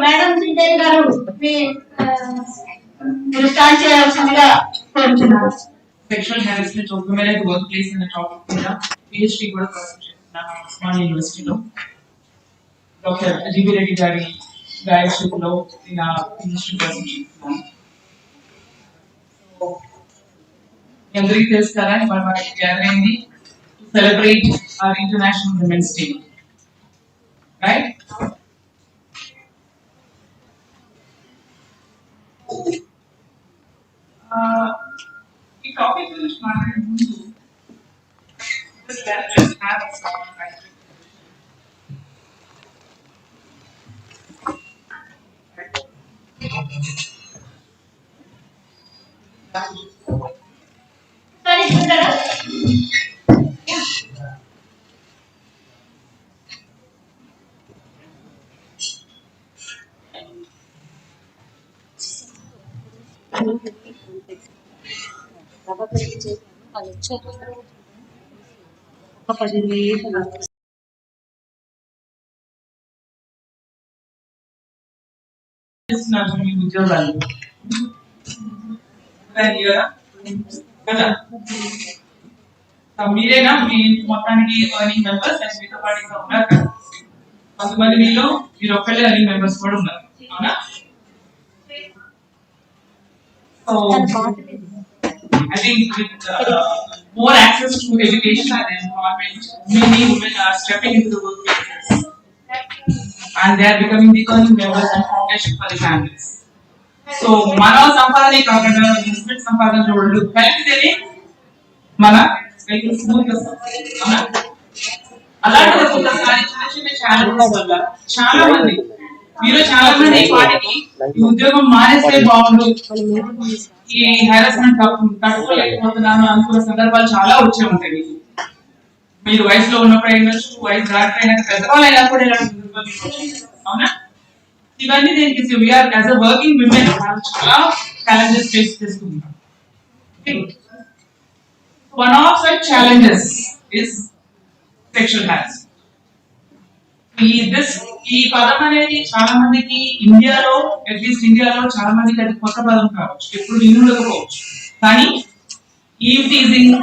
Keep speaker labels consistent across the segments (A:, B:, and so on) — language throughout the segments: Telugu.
A: మేడం సింటేల్ గారు మీరు స్టార్ట్ చేయాల్సిందిగా కోరుతున్నాను.
B: సెక్షువల్ హ్యారాస్మెంట్ ఒకవేళ వర్క్ ప్లేస్ అనే టాపిక్ మీద పిహెచ్డి కూడా ప్రాసెస్ చేస్తున్నాను ఉస్మానియా యూనివర్సిటీలో. డాక్టర్ జీబీ రెడ్డి గారి డైరెక్షన్లో ఇలా పిహెచ్డి ప్రాసెస్ చేస్తున్నాను. అందరికీ తెలుసు కదా, ఇవాళ మనకి గ్యాదర్ అయింది to celebrate our international women's day, right? ఈ టాపిక్ గురించి మాట్లాడే ముందు let's have a small background.
A: Sorry, Sundara.
B: మీ ఉద్యోగాలు కదా, మీరేనా మీ మొత్తానికి ఎర్నింగ్ మెంబర్స్ అండ్ మీతో పాటు ఇంకా ఉన్నారు కదా, కొంతమంది మీలో మీరు ఒక్కళ్ళే ఎర్నింగ్ మెంబర్స్ కూడా ఉన్నారు, అవునా? So I think with more access to education and employment, many women are stepping into the workplace and they are becoming the earning members and foundation for the families. So మన సంపాదనే కాకుండా హస్బెండ్ సంపాదన రెండు కలిపితేనే మన వెహికల్ స్మూత్ గా అవునా? అలాంటి ఒకసారి చిన్న చిన్న ఛాలెంజెస్ వల్ల చాలా మంది మీరు చాలా మంది వాటికి ఉద్యోగం మానేస్తే బాగుండు, ఈ హారాస్మెంట్ తట్టుకోలేకపోతున్నాను అనుకున్న సందర్భాలు చాలా వచ్చే ఉంటాయి. మీరు వయసులో ఉన్నప్పుడు అయినచ్చు, వయసు దాటిపోయినా పెద్దవాళ్ళు అయినా కూడా ఇలాంటి సందర్భాలు, అవునా? ఇవన్నీ దేనికి we are as a working women మనం చాలా ఛాలెంజెస్ ఫేస్ చేసుకుంటాం. One of such challenges is sexual harassment. ఈ పదం అనేది చాలా మందికి ఇండియాలో, అట్లీస్ట్ ఇండియాలో చాలా మందికి అది కొత్త పదం కావచ్చు, ఎప్పుడు వినుండకపోవచ్చు. కానీ eve teasing,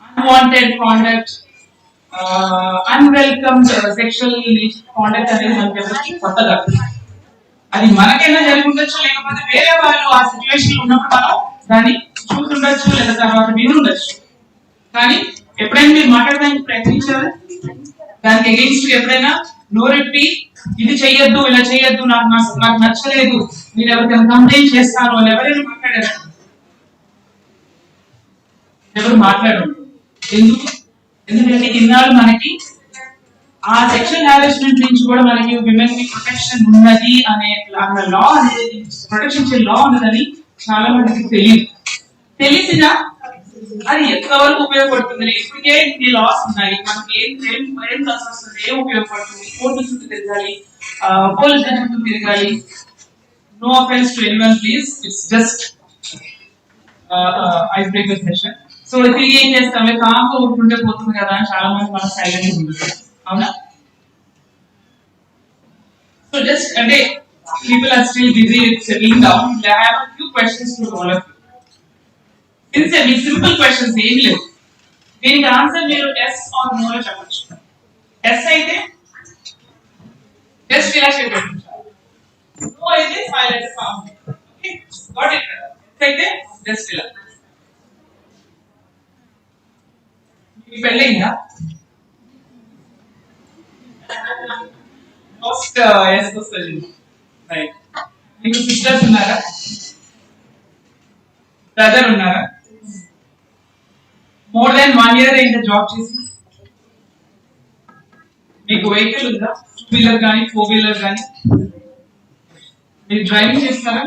B: unwanted conduct, unwelcome sexual conduct అనేది మనకి ఎవరికి కొత్తగా. అది మనకైనా జరిగి ఉండొచ్చు, లేకపోతే వేరే వాళ్ళు ఆ సిచ్యువేషన్ ఉన్నప్పుడు మనం దాన్ని చూస్తుండొచ్చు, లేదా తర్వాత వినుండొచ్చు. కానీ ఎప్పుడైనా మీరు మాట్లాడడానికి ప్రయత్నించారు, దానికి అగెయిన్స్ట్ ఎప్పుడైనా నోరెప్పి ఇది చెయ్యొద్దు, ఇలా చెయ్యొద్దు, నాకు నచ్చలేదు, మీరు ఎవరికైనా కంప్లైంట్ చేస్తాను అని ఎవరైనా మాట్లాడారు? ఎవరు మాట్లాడరు. ఎందుకు? ఎందుకంటే ఇన్నాళ్ళు మనకి ఆ సెక్షువల్ హారాస్మెంట్ నుంచి కూడా మనకి విమెన్ కి ప్రొటెక్షన్ ఉన్నది అనే లా అనేది, ప్రొటెక్షన్ ఇచ్చే లా ఉన్నదని చాలా మందికి తెలియదు. తెలిసినా అది ఎంతవరకు ఉపయోగపడుతుంది? ఇప్పటికే ఇన్ని లాస్ ఉన్నాయి, మనకి ఏం లాస్ వస్తుంది, ఏం ఉపయోగపడుతుంది? కోర్టు చుట్టూ తిరగాలి, పోలీస్ చుట్టూ తిరగాలి. No offence to anyone please, it's just ice breaker session. So తిరిగి ఏం చేస్తాం, కాంపు ఉంటుంటే పోతుంది కదా అని చాలా మంది మనం సైలెంట్ ఉంటుంది, అవునా? సో జస్ట్ అంటే people are still busy with settling down. I have a few questions to all of you. It's మీ సింపుల్ క్వశ్చన్స్, ఏం లేవు. దీనికి ఆన్సర్ మీరు ఎస్ ఆర్ నో చెప్పచ్చు. ఎస్ అయితే జస్ట్ ఇలా చెప్పండి, నో అయితే silent form. Okay, got it? Yes అయితే జస్ట్ ఇలా. మీ పెళ్ళైందా? ఫస్ట్ ఎస్ వస్తుంది, రైట్. మీకు సిస్టర్స్ ఉన్నారా? బ్రదర్ ఉన్నారా? మోర్ దాన్ 1 year అయిందా జాబ్ చేసి? మీకు వెహికల్ ఉందా? 2 వీలర్ కానీ 4 వీలర్ కానీ? మీరు డ్రైవింగ్ చేస్తారా?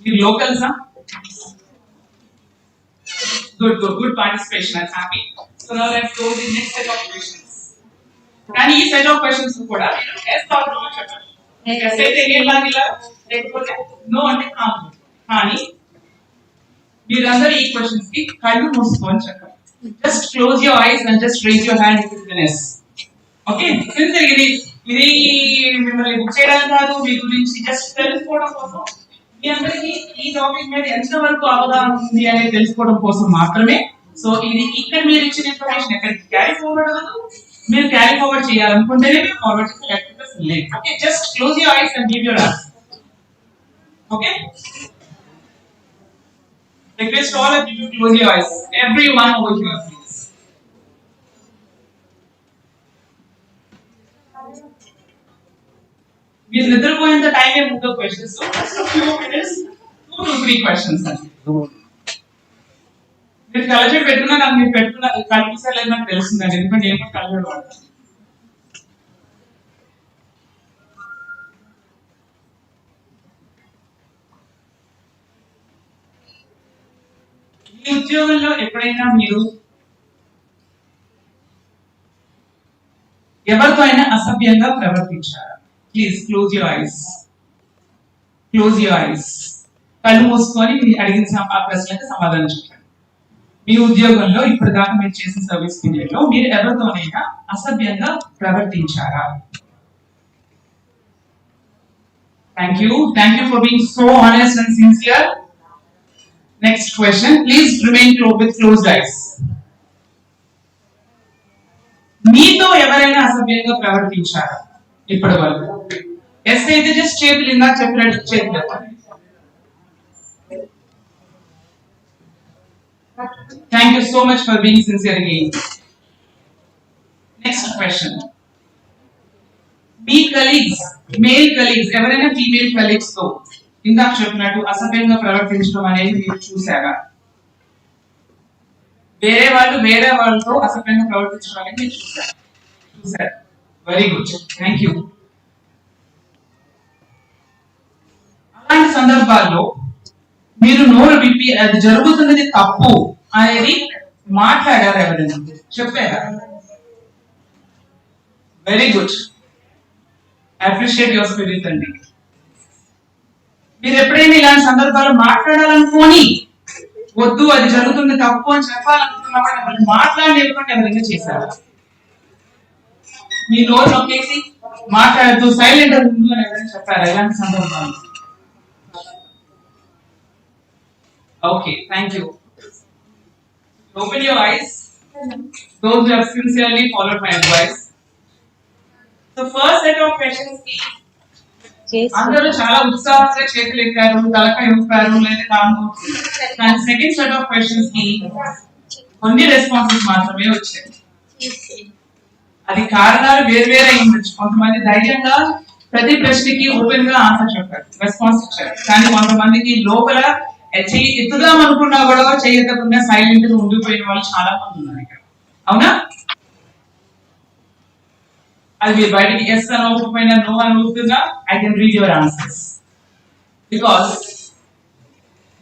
B: మీరు లోకల్సా? Good participation, I am happy. So now let's go to the next set of questions. కానీ ఈ సెట్ ఆఫ్ క్వశ్చన్స్ కూడా మీరు ఎస్ ఆర్ నో చెప్పండి. ఎస్ అయితే ఏం లాగిలా, లేకపోతే నో అంటే కాదు. కానీ మీరందరూ ఈ క్వశ్చన్స్ కి కళ్ళు మూసుకొని చెప్పండి. Just close your eyes and just raise your hand if it's an yes. Okay? Since ఇది మిమ్మల్ని బుక్ చేయడానికి కాదు, మీ గురించి జస్ట్ తెలుసుకోవడం కోసం, మీ అందరికీ ఈ టాపిక్ మీద ఎంతవరకు అవగాహన ఉంది అనేది తెలుసుకోవడం కోసం మాత్రమే. సో ఇది ఇక్కడ మీరు ఇచ్చిన ఇన్ఫర్మేషన్ ఎక్కడికి క్యారీ ఫార్వర్డ్ అవ్వదు. మీరు క్యారీ ఫార్వర్డ్ చేయాలనుకుంటేనే మీరు ఫార్వర్డ్ చేస్తే లేదు. Okay, just close your ice and give your answer. Okay, request all of you to close your eyes. Everyone over here, please. We నిద్రపోయేంత టైం ఏ ముందు questions, so just a few minutes, 2 to 3 questions అండి. మీరు కలజోడు పెట్టుకున్నా నాకు మీరు పెట్టుకున్న కనిపిస్తలేదు నాకు తెలుస్తుందండి, ఎందుకంటే నేను కలజోడు వాడతాను. ఈ ఉద్యోగంలో ఎప్పుడైనా మీరు ఎవరితో అయినా అసభ్యంగా ప్రవర్తించారా? Please close your eyes, close your eyes. కళ్ళు మూసుకొని మీరు అడిగిన ఆ ప్రశ్నలకు సమాధానం చెప్పండి. మీ ఉద్యోగంలో ఇప్పుడు దాకా మీరు చేసిన సర్వీస్ పీరియడ్ లో మీరు ఎవరితోనైనా అసభ్యంగా ప్రవర్తించారా? Thank you for being so honest and sincere. Next question, please remain with closed eyes. మీతో ఎవరైనా అసభ్యంగా ప్రవర్తించారా ఇప్పటి వరకు? ఎస్ అయితే జస్ట్ చేతులు ఇందాక చెప్పినట్టు చేతులు ఎత్తండి. Thank you so much for being sincere again. Next question. Me colleagues, male colleagues ఎవరైనా ఫీమేల్ కలీగ్స్ తో ఇందాక చెప్పినట్టు అసభ్యంగా ప్రవర్తించడం అనేది మీరు చూసారా? వేరే వాళ్ళతో అసభ్యంగా ప్రవర్తించడం అనేది మీరు చూసారు. Very good, thank you. అలాంటి సందర్భాల్లో మీరు నోరు విప్పి అది జరుగుతున్నది తప్పు అనేది మాట్లాడారు ఎవరైనా? చెప్పారా? Very good, appreciate your spirit అండి. మీరు ఎప్పుడైనా ఇలాంటి సందర్భాలు మాట్లాడాలనుకోని వద్దు అది జరుగుతుంది తప్పు అని చెప్పాలనుకున్నప్పుడు మాట్లాడలేకుండా ఎవరైనా చేశారా? మీ నోరు నొక్కేసి మాట్లాడుతూ సైలెంట్ ముందు అని ఎవరైనా చెప్పారా ఇలాంటి సందర్భాలు? Okay, thank you. Open your eyes, those who have sincerely followed my advice. The first set of questions is అందరూ చాలా ఉత్సాహంగా చేతులు ఎక్కారు, తలకాయ ఊపారు లేదా కాము. కానీ సెకండ్ సెట్ ఆఫ్ క్వశ్చన్స్ కి కొన్ని రెస్పాన్సెస్ మాత్రమే వచ్చాయి. అది కారణాలు వేరు అయి ఉండొచ్చు. కొంతమంది ధైర్యంగా ప్రతి ప్రశ్నకి ఓపెన్ గా ఆన్సర్ చెప్పారు, రెస్పాన్స్ ఇచ్చారు. కానీ కొంతమందికి లోపల ఎత్తుదాం అనుకున్నా కూడా చేయకుండా సైలెంట్ గా ఉండిపోయిన వాళ్ళు చాలా మంది ఉన్నారు ఇక్కడ. అవునా? అది మీరు బయటికి ఎస్ అని అవ్వకపోయినా నో అని అవుతున్నా I can read your answers. Because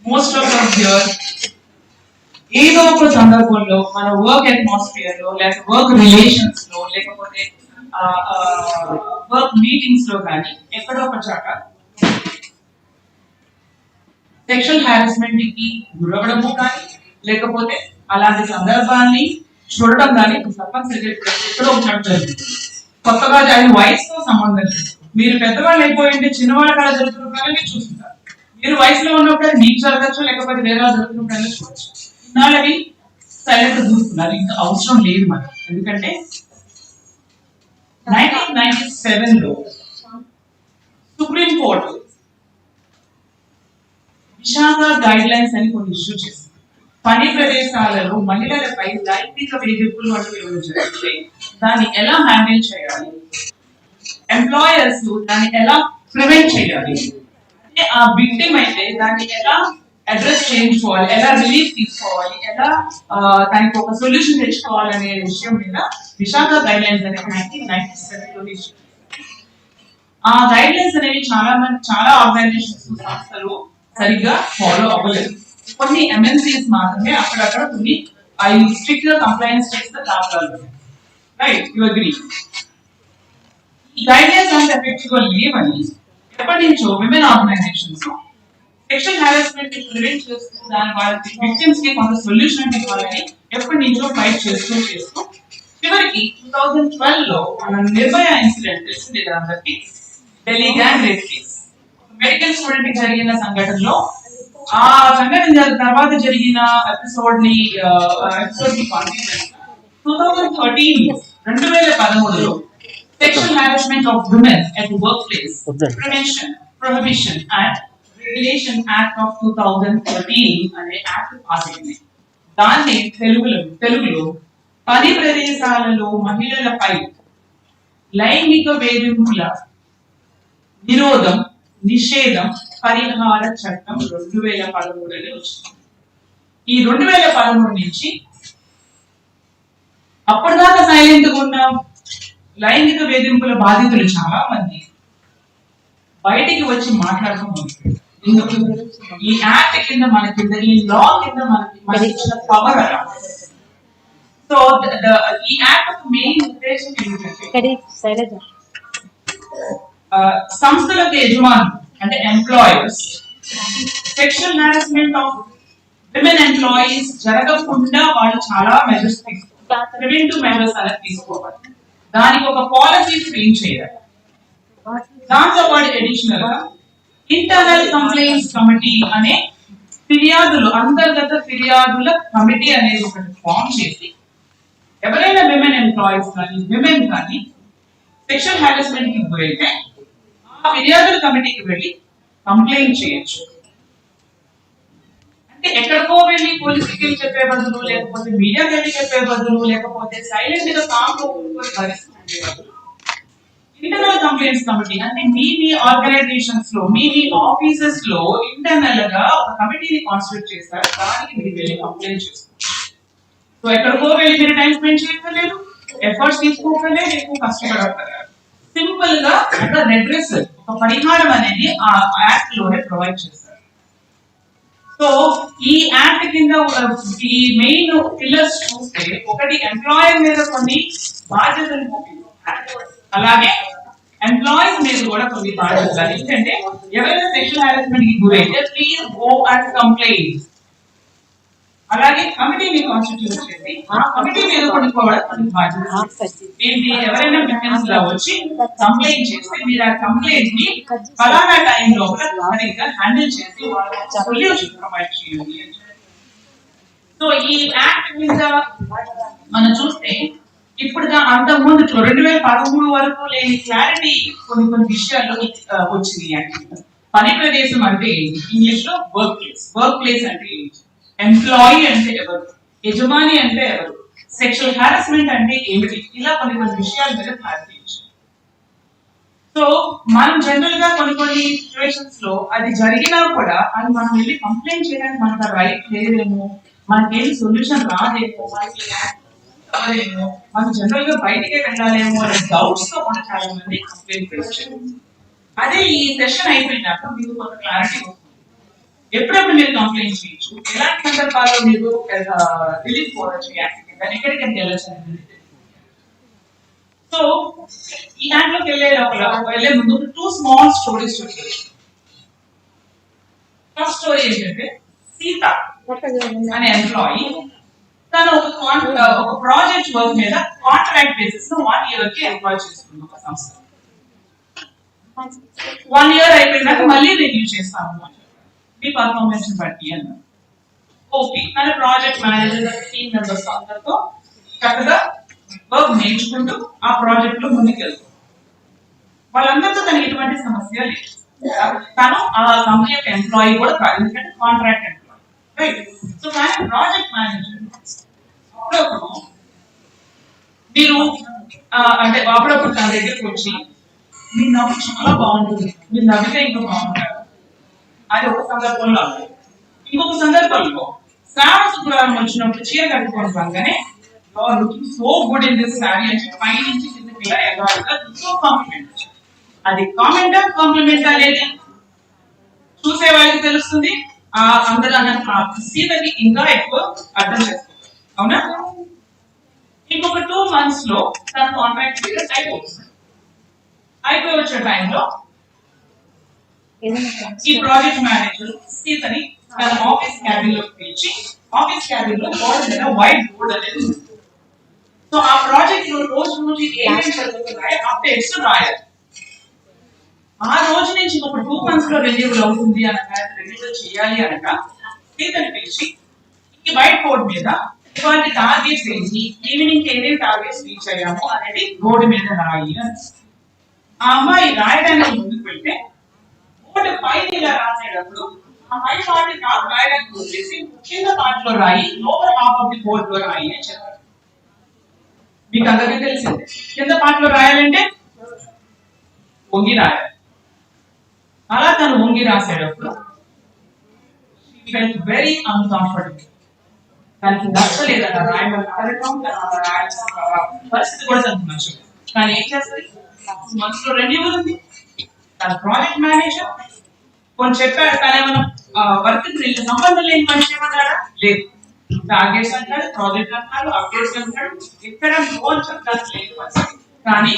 B: most of us here ఏదో ఒక సందర్భంలో మన వర్క్ అట్మాస్ఫియర్ లో లేక వర్క్ రిలేషన్స్ లో లేకపోతే వర్క్ మీటింగ్స్ లో కానీ ఎక్కడో ఒక చాట సెక్షువల్ హారాస్మెంట్ కి గురవడము కానీ లేకపోతే అలాంటి సందర్భాన్ని చూడడం కానీ తప్పనిసరిగా ఎక్కడో ఒక చాట జరుగుతుంది. కొత్తగా జాయిన్ వయసుతో సంబంధం లేదు. మీరు పెద్దవాళ్ళు అయిపోయింటే చిన్నవాళ్ళ కళ జరుగుతున్నప్పుడు మీరు చూస్తుంటారు. మీరు వయసులో ఉన్నప్పుడు మీకు జరగచ్చు, లేకపోతే వేరే వాళ్ళు జరుగుతున్నప్పుడు చూడొచ్చు. ఇన్నాళ్ళవి సైలెంట్ చూస్తున్నారు, ఇంకా అవసరం లేదు మరి. ఎందుకంటే 1997 లో supreme court Visakha guide lines అని కొన్ని ఇష్యూ చేసింది. పని ప్రదేశాలలో మహిళలపై లైంగిక వేధింపులు వంటివి జరిగితే దాన్ని ఎలా హ్యాండిల్ చేయాలి, ఎంప్లాయర్స్ దాన్ని ఎలా ప్రివెంట్ చేయాలి, అంటే ఆ విక్టిమ్ అయితే దాన్ని ఎలా అడ్రస్ చేయించుకోవాలి, ఎలా రిలీఫ్ తీసుకోవాలి, ఎలా దానికి ఒక సొల్యూషన్ తెచ్చుకోవాలి అనే విషయం మీద విశాఖ గైడ్ లైన్స్ అనేది 1997 లో ఇష్యూ. ఆ గైడ్ లైన్స్ అనేవి చాలా ఆర్గనైజేషన్స్ సంస్థలు సరిగ్గా ఫాలో అవ్వలేదు. కొన్ని MNCs మాత్రమే అక్కడక్కడ కొన్ని స్ట్రిక్ట్ గా కంప్లైన్స్ చేస్తే దాఖలాలు. Right, you agree? ఈ గైడ్ లైన్స్ అంత ఎఫెక్టివ్ గా లేవని ఎప్పటి నుంచో విమెన్ ఆర్గనైజేషన్స్ సెక్షువల్ హారాస్మెంట్ ని ప్రివెంట్ చేస్తూ దాని వాళ్ళ విక్టిమ్స్ కి కొంత సొల్యూషన్ ఇవ్వాలని ఎప్పటి నుంచో ఫైట్ చేస్తూ చివరికి 2012 లో మన నిర్భయ ఇన్సిడెంట్ తెలిసింది కదా అందరికి, Delhi gang rape case, medical student కి జరిగిన సంఘటనలో ఆ సంఘటన తర్వాత జరిగిన ఎపిసోడ్ ని 2013 sexual harassment of women at work place prevention prohibition and regulation act of 2013 అనే యాక్ట్ పాస్ అయింది. దాన్ని తెలుగులో పని ప్రదేశాలలో మహిళలపై లైంగిక వేధింపుల నిరోధం నిషేధం పరిహార చట్టం 2013 వచ్చింది. ఈ 2013 నుంచి అప్పటిదాకా సైలెంట్ గా ఉన్న లైంగిక వేధింపుల బాధితులు చాలా మంది బయటికి వచ్చి మాట్లాడుతూ ఈ యాక్ట్ కింద మనకి ఈ లా కింద మనకి ఇచ్చిన పవర్ అలా. సో ఈ యాక్ట్ మెయిన్ ఉద్దేశం ఏంటంటే సంస్థలకు యజమానులు అంటే employers sexual harassment of women employees జరగకుండా వాళ్ళు చాలా మెజర్స్ తీసుకోవాలి, ప్రివెంటివ్ మెజర్స్ అనేది తీసుకోవాలి. దానికి ఒక పాలసీ ఫ్రేమ్ చేయాలి. దాంతో పాటు అడిషనల్ గా ఇంటర్నల్ కంప్లైంట్స్ కమిటీ అనే అంతర్గత ఫిర్యాదుల కమిటీ అనేది ఒకటి ఫామ్ చేసి ఎవరైనా విమెన్ ఎంప్లాయీస్ కానీ విమెన్ కానీ సెక్షువల్ హారాస్మెంట్ కి గురైతే ఆ ఫిర్యాదుల కమిటీకి వెళ్ళి కంప్లైంట్ చేయొచ్చు. అంటే ఎక్కడికో వెళ్ళి పోలీసుకి చెప్పే బదులు, లేకపోతే మీడియాకి వెళ్ళి చెప్పే బదులు, లేకపోతే సైలెంట్ గా భరిస్తుండే బదులు ఇంటర్నల్ కంప్లైంట్స్ కమిటీ అంటే మీ ఆర్గనైజేషన్స్ లో మీ ఆఫీసెస్ లో ఇంటర్నల్ గా ఒక కమిటీని కాన్స్టిట్యూట్ చేస్తారు. దానికి మీరు వెళ్ళి కంప్లైంట్ చేస్తారు. సో ఎక్కడికో వెళ్ళి మీరు టైం స్పెండ్ చేయలేదు, ఎఫర్ట్స్ తీసుకోకలేదు, ఎక్కువ కష్టపడతారు. సింపుల్ గా ఒక రెడ్రెస్ ఒక పరిహారం అనేది ఆ యాక్ట్ లోనే ప్రొవైడ్ చేస్తారు. సో ఈ యాక్ట్ కింద ఈ మెయిన్ పిల్లర్స్ చూస్తే ఒకటి ఎంప్లాయర్ మీద కొన్ని బాధ్యతలు, అలాగే ఎంప్లాయీస్ మీద కూడా కొన్ని బాధ్యతలు. ఏంటంటే ఎవరైనా సెక్షువల్ హారాస్మెంట్ కి గురైతే ప్లీజ్ గో అండ్ కంప్లైంట్. అలాగే కమిటీని కాన్స్టిట్యూట్ చేసి ఆ కమిటీ మీద కొన్ని బాధ్యత ఏంటి, ఎవరైనా విమెన్స్ లా వచ్చి కంప్లైంట్ చేస్తే మీరు ఆ కంప్లైంట్ ని ఫలానా టైం లోపల సరిగ్గా హ్యాండిల్ చేసి వాళ్ళకి సొల్యూషన్ ప్రొవైడ్ చేయాలి. సో ఈ యాక్ట్ మీద మనం చూస్తే ఇప్పుడు అంతకు ముందు 2013 వరకు లేని క్లారిటీ కొన్ని విషయాల్లో వచ్చింది. పని ప్రదేశం అంటే ఇంగ్లీష్ లో వర్క్ ప్లేస్ అంటే ఎంప్లాయీ అంటే ఎవరు, యజమాని అంటే ఎవరు, సెక్షువల్ హారాస్మెంట్ అంటే ఏమిటి, ఇలా కొన్ని విషయాల మీద క్లారిటీ ఇచ్చారు. సో మనం జనరల్ గా కొన్ని సిచ్యువేషన్స్ లో అది జరిగినా కూడా అది మనం వెళ్ళి కంప్లైంట్ చేయడానికి మనకు రైట్ లేదేమో, మనకేం సొల్యూషన్ రాదేమో, మనం జనరల్ గా బయటికే వెళ్ళాలేమో అనే డౌట్స్ తో కూడా చాలా మంది కంప్లైంట్ చేస్తారు. అదే ఈ సెషన్ అయిపోయినాక మీకు కొంత క్లారిటీ వస్తుంది. ఎప్పుడెప్పుడు మీరు కంప్లైంట్ చేయొచ్చు, ఎలాంటి సందర్భాల్లో మీరు రిలీఫ్ కోరచ్చు, ఎక్కడికి వెళ్ళచ్చు అనేది. సో ఈ యాక్ట్ లోకి వెళ్ళే ముందు 2 స్మాల్ స్టోరీస్ చూడండి. ఫస్ట్ స్టోరీ ఏంటంటే సీత అనే ఎంప్లాయీ తను ఒక ప్రాజెక్ట్ వర్క్ మీద కాంట్రాక్ట్ బేసిస్ 1 year కి ఎంప్లాయ్ చేసుకున్న ఒక సంస్థ. 1 year అయిపోయినాక మళ్ళీ రివ్యూ చేస్తాము మీ పర్ఫార్మెన్స్ బట్టి అన్నారు. ఓకే, తన ప్రాజెక్ట్ మేనేజర్ టీమ్ మెంబర్స్ అందరితో చక్కగా వర్క్ నేర్చుకుంటూ ఆ ప్రాజెక్ట్ లో ముందుకెళ్తాం. వాళ్ళందరితో తనకి ఎటువంటి సమస్య లేదు. తను ఆ కంపెనీ యొక్క ఎంప్లాయీ కూడా కాదు, ఎందుకంటే కాంట్రాక్ట్ ఎంప్లాయీ, రైట్. సో కానీ ప్రాజెక్ట్ మేనేజర్ అప్పుడప్పుడు మీరు అంటే అప్పుడప్పుడు తన దగ్గరికి వచ్చి మీ నవ్వు చాలా బాగుంటుంది, మీరు నవ్వితే ఇంకా బాగుంటారు అది ఒక సందర్భంలో. ఇంకొక సందర్భంలో శ్రావణ శుక్రవారం వచ్చినప్పుడు చీర కట్టుకోవడం రాగానే looking so good in this sari అని పై నుంచి కిందకి సో కాంప్లిమెంట్. అది కామెంటా కాంప్లిమెంట్ అనేది చూసే వాళ్ళకి తెలుస్తుంది. అందరూ సీతకి ఇంకా ఎక్కువ అర్థం చేస్తారు, అవునా. ఇంకొక 2 months లో తన కాంట్రాక్ట్ పీరియడ్ అయిపోయి వచ్చే టైంలో ఈ ప్రాజెక్ట్ మేనేజర్ సీతని తన ఆఫీస్ క్యాబిన్ లోకి పిలిచి, ఆఫీస్ క్యాబిన్ లో బోర్డు మీద వైట్ బోర్డ్ అనేది ఉంది. సో ఆ ప్రాజెక్ట్ రోజు ఏమేమి జరుగుతున్నాయో అప్డేట్స్ రాయాలి. ఆ రోజు నుంచి ఒక 2 months లో రెన్యూవల్ అవుతుంది అనగా రెన్యూవల్ చేయాలి అనగా సీతని పిలిచి ఈ వైట్ బోర్డ్ మీద ఇటువంటి టార్గెట్స్ వేసి ఈవినింగ్ ఏమేమి టార్గెట్స్ రీచ్ అయ్యాము అనేది బోర్డు మీద రాయి. ఆ అమ్మాయి రాయడానికి ముందుకు వెళ్తే బోర్డు పైన ఇలా రాసేటప్పుడు ఆ పై పార్టీ నాకు రాయడానికి వదిలేసి కింద పార్ట్లో రాయి, లోపల హాఫ్ ఆఫ్ ది బోర్డ్ లో రాయి అని చెప్పారు. మీకు అందరికీ తెలిసింది కింద పార్ట్లో రాయాలంటే వంగి రాయాలి. అలా తను వంగి రాసేటప్పుడు వెరీ అన్కంఫర్టబుల్, దానికి నచ్చలేదన్న రాయడం పరిస్థితి కూడా తనకు నచ్చలేదు. కానీ ఏం చేస్తుంది, మనసులో రెన్యూవల్ ఉంది, తన ప్రాజెక్ట్ మేనేజర్ కొన్ని చెప్పాడు, కానీ ఏమైనా వర్క్ సంబంధం లేని మనిషి ఏమన్నాడా లేదు. టార్గెట్స్ అంటాడు, ప్రాజెక్ట్ అంటాడు, అప్డేట్స్ అంటాడు, ఇక్కడ లోన్ చెప్పడానికి లేదు పరిస్థితి. కానీ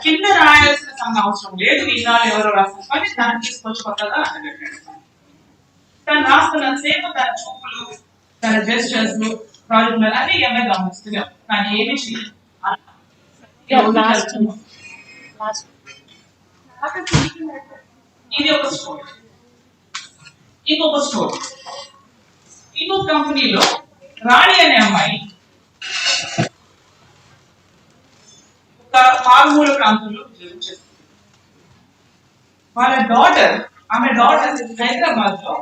B: కింద రాయాల్సిన అవసరం లేదు, ఇన్నాళ్ళు ఎవరో రాసిన పని దాన్ని తీసుకొచ్చి కొత్తగా అంటగట్టాడు. తను రాస్తున్న సేపు తన చూపులు, తన జెస్చర్స్, ప్రాజెక్ట్ మీద అన్ని ఏమైనా గమనిస్తున్నాం, కానీ ఏమి చేయలేదు. ఇది ఒక స్టోరీ. ఇంకొక స్టోరీ, ఇంకొక కంపెనీలో రాణి అనే అమ్మాయి ఒక మారుమూల ప్రాంతంలో ఉద్యోగం చేస్తుంది. వాళ్ళ డాటర్, ఆమె డాటర్ హైదరాబాద్ లో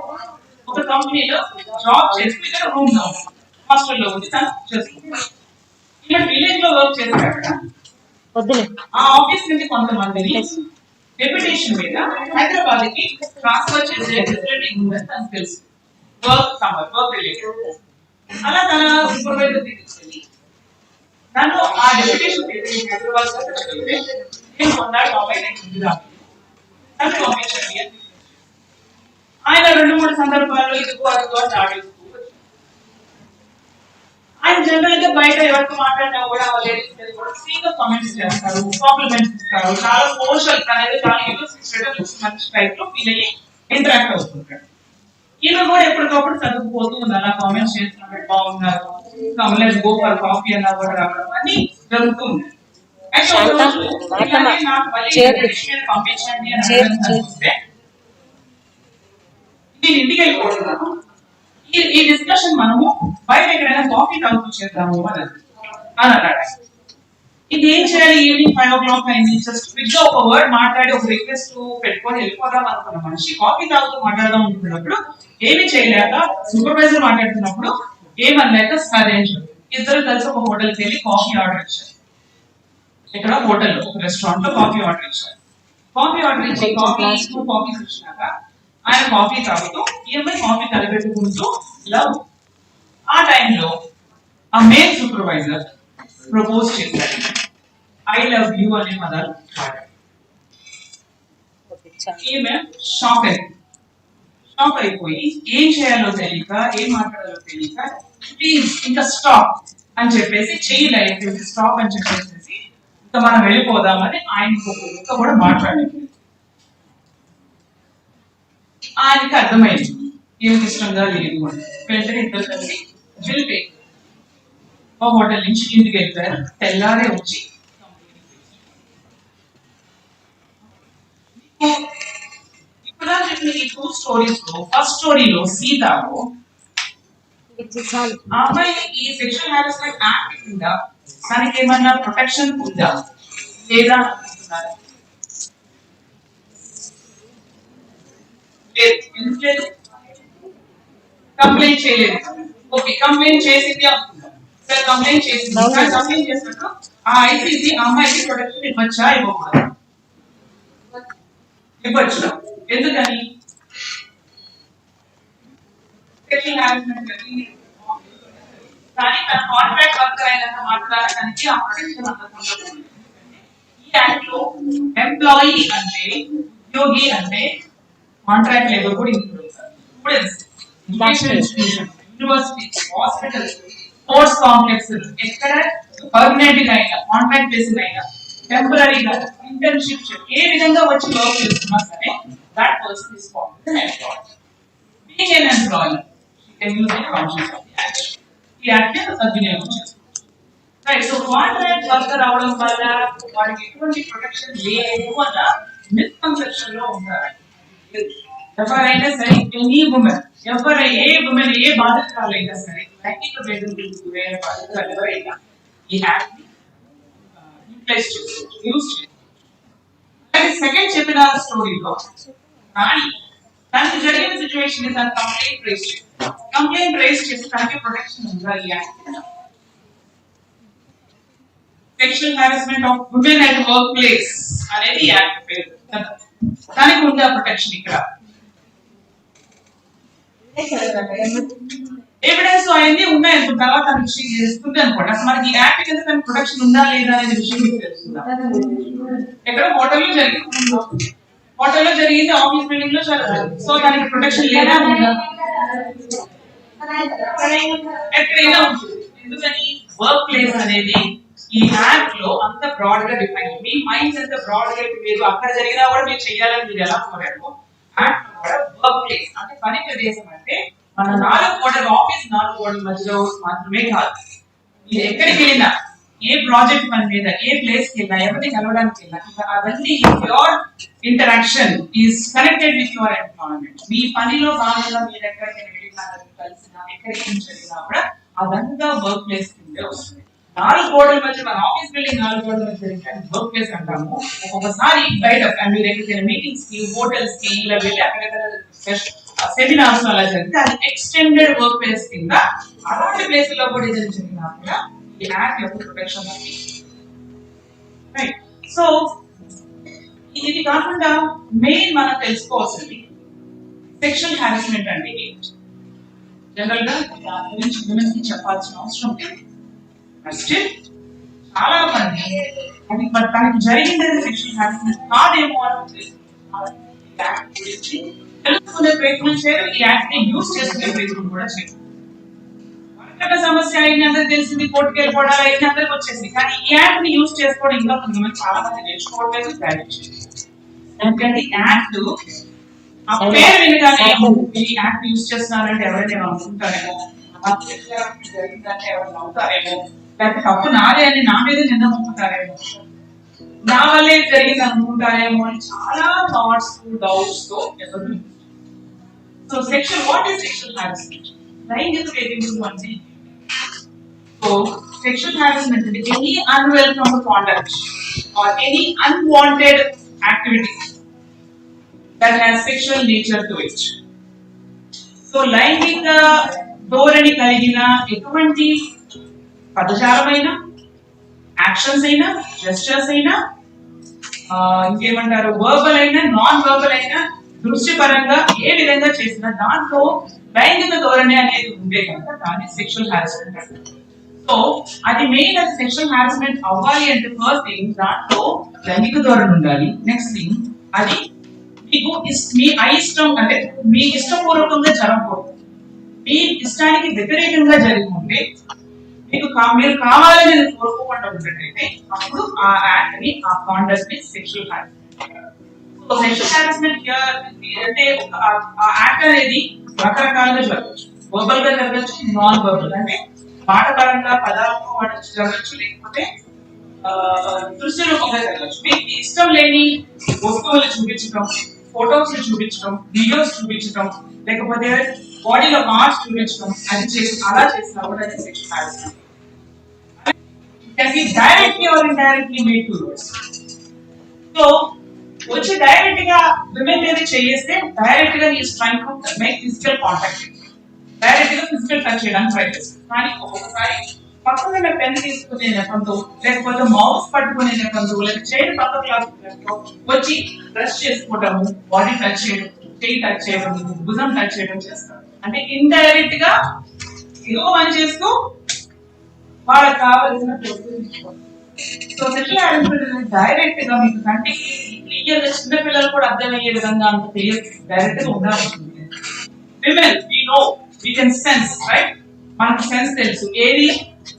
B: ఒక కంపెనీలో జాబ్ చేసి ఇక్కడ రూమ్ లో హాస్టల్లో ఉంది, తను చేస్తుంది. ఇలా విలేజ్ లో వర్క్ చేస్తాడు. ఆ ఆఫీస్ నుంచి కొంతమందిని డెప్యుటేషన్ మీద హైదరాబాద్ కి ట్రాన్స్ఫర్ చేసే ఫెసిలిటీ ఉందని తనకు తెలుసు, వర్క్ రిలేటెడ్. అలా తన సూపర్వైజర్ తీసుకెళ్ళి నన్ను ఆ డెప్యుటేషన్ హైదరాబాద్ నేను కొన్నాడు బాబాయ్, నేను ముందు నన్ను పంపించండి అని. ఆయన 2-3 సందర్భాల్లో ఇదిగో అదిగో అని ఆడేస్తూ ఆయన జనరల్ గా బయట ఎవరితో మాట్లాడినా కూడా లేడీస్ కూడా ఫ్రీగా కామెంట్స్ చేస్తారు, కాంప్లిమెంట్స్ ఇస్తారు, చాలా సోషల్ అనేది చాలా యూనివర్సిటీ మంచి టైప్ లో ఫీల్ అయ్యి ఇంటరాక్ట్ అవుతుంటాడు. ఈయన కూడా ఎప్పటికప్పుడు చదువుకుపోతూ ఉంది, అలా కామెంట్స్ చేస్తున్నారు, బాగున్నారు, కమలేజ్ గో ఫర్ కాఫీ అన్నా కూడా రావడం అన్ని జరుగుతూ ఉంది. పంపించండి అని చూస్తే నేను ఇంటికి వెళ్ళిపోతున్నాను, ఈ డిస్కషన్ మనము బయట ఎక్కడైనా కాఫీ తాగుతూ చేద్దాము అని అన్నాడు. ఇది ఏం చేయాలి, ఈవినింగ్ 5 o'clock అయింది, జస్ట్ క్విక్ గా ఒక వర్డ్ మాట్లాడి ఒక రిక్వెస్ట్ పెట్టుకొని వెళ్ళిపోదాం అనుకున్న మనిషి కాఫీ తాగుతూ మాట్లాడదాం అనుకున్నప్పుడు ఏమి చేయలేక సూపర్వైజర్ మాట్లాడుతున్నప్పుడు ఏమనలేక సరే ఇద్దరు కలిసి ఒక హోటల్కి వెళ్ళి కాఫీ ఆర్డర్ ఇచ్చారు. ఇక్కడ హోటల్ ఒక రెస్టారెంట్ లో కాఫీ ఆర్డర్ ఇచ్చారు. కాఫీ ఆర్డర్ ఇచ్చి కాఫీస్ ఇచ్చినాక ఆయన కాఫీ తాగుతూ ఈఎంఐ కాఫీ కలిపెట్టుకుంటూ లవ్. ఆ టైంలో ఆ మేల్ సూపర్వైజర్ ప్రపోజ్ చేశారు, ఐ లవ్ యూ అనే పదాలు వాడారు. ఈమె షాక్ అయిపోయి ఏం చేయాలో తెలియక, ఏం మాట్లాడాలో తెలియక ప్లీజ్ ఇంకా స్టాప్ అని చెప్పేసి చెయ్యి స్టాప్ అని చెప్పేసి ఇంకా మనం వెళ్ళిపోదామని ఆయన కూడా మాట్లాడింది. ఆయనకి అర్థమైంది ఏమిటి ఇష్టంగా లేదు అని. వెంటనే ఇద్దరు కలిసి వెళ్ళిపోయి ఆ హోటల్ నుంచి ఇంటికి వెళ్ళిపోయారు. తెల్లారే వచ్చి ఇప్పుడు చెప్పిన ఈ 2 స్టోరీస్ లో ఫస్ట్ స్టోరీలో సీతలో ఆ అమ్మాయి ఈ సెక్షువల్ హారాస్మెంట్ యాక్ట్ కింద దానికి ఏమన్నా ప్రొటెక్షన్ ఉందా లేదా అనుకుంటున్నారు? లేదు, కంప్లైంట్ చేయలేదు. ఓకే, కంప్లైంట్ చేసింది అనుకుందాం. సరే, కంప్లైంట్ చేసింది. కంప్లైంట్ చేసినప్పుడు ఆ ఐసీసీ ఆ అమ్మాయికి ప్రొటెక్షన్ ఇవ్వచ్చా ఇవ్వకూడదు? ఇవ్వచ్చు. ఎందుకని? సెక్షువల్ హారాస్మెంట్ కానీ తన కాంట్రాక్ట్ వర్కర్ అయినంత మాట్లాడడానికి ఆ ప్రొటెక్షన్ అందకుండా. ఈ యాక్ట్ లో ఎంప్లాయీ అంటే, ఉద్యోగి అంటే కాంట్రాక్ట్ లేబర్ కూడా ఇంక్లూడ్ అవుతారు. యూనివర్సిటీ, హాస్పిటల్స్, స్పోర్ట్స్ కాంప్లెక్స్, ఎక్కడ పర్మనెంట్ గా అయినా, కాంట్రాక్ట్ బేసిస్ అయినా, టెంపరీగా ఇంటర్న్షిప్ ఏ విధంగా వచ్చి వర్క్ చేస్తున్నా సరే that person is called an employee. Being an employee, she can use the functions of the act. ఈ యాక్ట్ సద్వినియోగం చేసుకోవచ్చు. రైట్. సో కాంట్రాక్ట్ వర్కర్ అవడం వల్ల వారికి ఎటువంటి ప్రొటెక్షన్ లేదు అన్న మిస్కన్సెప్షన్ లో ఉంటారు. ఎవరైనా సరే ఏ ఉమెన్ ఏ బాధితురాలైనా సరే లైంగిక వేధింపులకు గురైన బాధితురాలు ఎవరైనా ఈ యాక్ట్ ని యూటిలైజ్ చేసుకోవచ్చు, యూజ్ చేసుకోవచ్చు. అలాగే సెకండ్ చెప్పిన స్టోరీలో కానీ తనకి జరిగిన సిచ్యువేషన్ తన కంప్లైంట్ రేస్ చేసి తనకి ప్రొటెక్షన్ ఉందా ఈ act? Sexual harassment of women at work place అనేది యాక్ట్ పేరు. దానికి ఉందా ప్రొటెక్షన్? ఇక్కడ ఎవిడెన్స్ అవన్నీ ఉన్నాయి అనుకో, తర్వాత తన విషయం తెలుస్తుంది అనుకోండి. అసలు మనకి ఈ యాక్ట్ కింద తన ప్రొటెక్షన్ ఉందా లేదా అనే విషయం మీకు తెలుస్తుందా? ఎక్కడ హోటల్లో జరిగింది, ఆఫీస్ బిల్డింగ్ లో జరగదు. సో దానికి ప్రొటెక్షన్ లేదా ఉందా? ఎక్కడైనా ఉంటుంది. ఎందుకని వర్క్ ప్లేస్ అనేది ఈ యాక్ట్ లో అంత బ్రాడ్ గా డిఫైన్. మీ మైండ్స్ ఎంత బ్రాడ్ గా లేదు, అక్కడ జరిగినా కూడా మీరు చెయ్యాలని మీరు ఎలా కోరారు. యాక్ట్ కూడా వర్క్ ప్లేస్ అంటే పని ప్రదేశం అంటే మన 4 గోడల ఆఫీస్ 4 గోడల మధ్యలో మాత్రమే కాదు. మీరు ఎక్కడికి వెళ్ళినా, ఏ ప్రాజెక్ట్ పని మీద, ఏ ప్లేస్ కి వెళ్ళినా, ఎవరిని కలవడానికి వెళ్ళినా, అవన్నీ your interaction is connected with your environment. మీ పనిలో భాగంగా మీరు ఎక్కడికి వెళ్ళినా, కలిసినా, ఎక్కడికి వెళ్ళినా కూడా అదంతా వర్క్ ప్లేస్ కిందే వస్తుంది. 4 గోడల మధ్య మన ఆఫీస్ బిల్డింగ్ 4 గోడల మధ్య వర్క్ ప్లేస్ అంటాము. ఒక్కొక్కసారి బయట మీరు ఎక్కడికైనా మీటింగ్స్ కి, హోటల్స్ కి ఇలా వెళ్ళి అక్కడ సెమినార్స్ అలా జరిగితే అది ఎక్స్టెండెడ్ వర్క్ ప్లేస్ కింద. అలాంటి ప్లేస్ లో కూడా ఏదైనా జరిగినా కూడా ఈ యాక్ట్ యొక్క ప్రొటెక్షన్ ఉంది. రైట్. సో ఇది కాకుండా మెయిన్ మనం తెలుసుకోవాల్సింది సెక్షువల్ హారాస్మెంట్ అంటే ఏంటి. జనరల్ గా దాని గురించి విమెన్ కి చెప్పాల్సిన అవసరం లేదు. ఫస్ట్ చాలా మంది అది తనకి జరిగింది సెక్షువల్ హారాస్మెంట్ కాదేమో అని తెలుసుకునే ప్రయత్నం చేయరు. ఈ యాక్ట్ ని యూజ్ చేసుకునే ప్రయత్నం కూడా చేయరు. వరకట్న సమస్య అయిన అందరికి తెలిసింది, కోర్టుకు వెళ్ళిపోవడాలు అయిన అందరికి వచ్చేసింది. కానీ ఈ యాక్ట్ ని యూజ్ చేసుకోవడం ఇంకా కొంతమంది చాలా మంది నేర్చుకోవట్లేదు, ఎందుకంటే యాక్ట్ ఆ పేరు వినగానే ఈ యాక్ట్ యూజ్ చేస్తున్నారంటే ఎవరైనా అనుకుంటారేమో, జరిగిందంటే ఎవరైనా అవుతారేమో, లేకపోతే తప్పు నాదే అని నా మీద నింద మోపుతారేమో, నా వల్లే జరిగింది అనుకుంటారేమో అని చాలా థాట్స్, డౌట్స్ తో ఎవరు. So what is sexual harassment? లైంగిక వేధింపులు అంటే సో సెక్షువల్ హారాస్మెంట్ అంటే any unwelcome conduct or any unwanted activity that has sexual nature to it. So లైంగిక ధోరణి కలిగిన ఎటువంటి పదజాలమైనా, యాక్షన్స్ అయినా, జెస్చర్స్ అయినా, ఇంకేమంటారు, వర్బల్ అయినా, నాన్ వర్బల్ అయినా, దృశ్యపరంగా ఏ విధంగా చేసినా దాంట్లో లైంగిక ధోరణి అనేది ఉంటే కనుక దాన్ని సెక్షువల్ హారాస్మెంట్ అంటారు. సో అది మెయిన్ అది సెక్షువల్ హారాస్మెంట్ అవ్వాలి అంటే ఫస్ట్ థింగ్ దాంట్లో లైంగిక ధోరణి ఉండాలి. నెక్స్ట్ థింగ్ అది మీకు మీ అయిష్టం అంటే మీ ఇష్టపూర్వకంగా జరగకూడదు. మీ ఇష్టానికి వ్యతిరేకంగా జరిగి ఉంటే, మీకు మీరు కావాలని కోరుకోకుండా ఉన్నట్టయితే అప్పుడు ఆ యాక్ట్ ని, ఆ కాండక్ట్ ని sexual harassment. So sexual harassment అంటే ఆ యాక్ట్ అనేది రకరకాలుగా జరగచ్చు. వర్బల్ గా జరగచ్చు, నాన్ వర్బల్ అంటే మాట పరంగా పదాలతో జరగచ్చు, లేకపోతే దృశ్య రూపంగా జరగచ్చు. మీకు ఇష్టం లేని వస్తువులు చూపించడం, ఫోటోస్ చూపించడం, వీడియోస్ చూపించడం, లేకపోతే బాడీలో పార్ట్స్ చూపించడం, అది చేసి అలా చేసినా కూడా అది sexual harassment. Directly or indirectly made to use. So వచ్చి డైరెక్ట్ గా విమెన్ మీద చేస్తే డైరెక్ట్ గా is trying to make physical contact, direct గా ఫిజికల్ టచ్ చేయడానికి ట్రై చేస్తుంది. కానీ ఒక్కొక్కసారి పక్కన పెన్ తీసుకునే నెపంతో, లేకపోతే మౌస్ పట్టుకునే నెపంతో, లేకపోతే చైర్ పక్కకు వచ్చి బ్రష్ చేసుకోవడము, బాడీ టచ్ చేయడం, చేయి టచ్ చేయడం, భుజం టచ్ చేయడం చేస్తారు. అంటే ఇండైరెక్ట్ గా ఏదో పని చేస్తూ వాళ్ళకి కావాల్సిన. సో సెక్షువల్ హారాస్మెంట్ డైరెక్ట్ గా మీకు కంటికి క్లియర్ గా చిన్న పిల్లలు కూడా అర్థమయ్యే విధంగా అంత క్లియర్ డైరెక్ట్ గా ఉండాల్సింది. Women we know, we can sense, right? మనకు సెన్స్ తెలుసు ఏది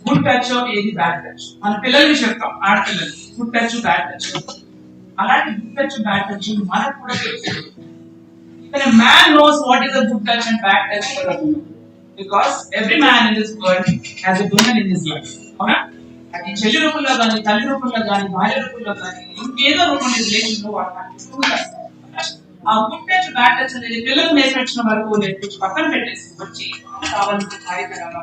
B: గుడ్ టచ్, ఏది బ్యాడ్ టచ్. మన పిల్లలకి చెప్తాం, ఆడపిల్లలు గుడ్ టచ్, బ్యాడ్ టచ్. అలాంటి గుడ్ టచ్, బ్యాడ్ టచ్ మనకు కూడా తెలుసు. Even a man knows what is a good touch and bad touch for a woman, because every man in this world has a woman in his life. అవునా? అది చెల్లి రూపంలో కానీ, తల్లి రూపంలో కానీ, భార్య రూపంలో కానీ, ఇంకేదో రూపంలో రిలేషన్ లో ఆ గుడ్ టచ్ బ్యాడ్ టచ్ అనేది పిల్లలు నేర్పించిన వరకు నేర్పించి పక్కన పెట్టేసి వచ్చి కావాల్సిన కార్యక్రమాలు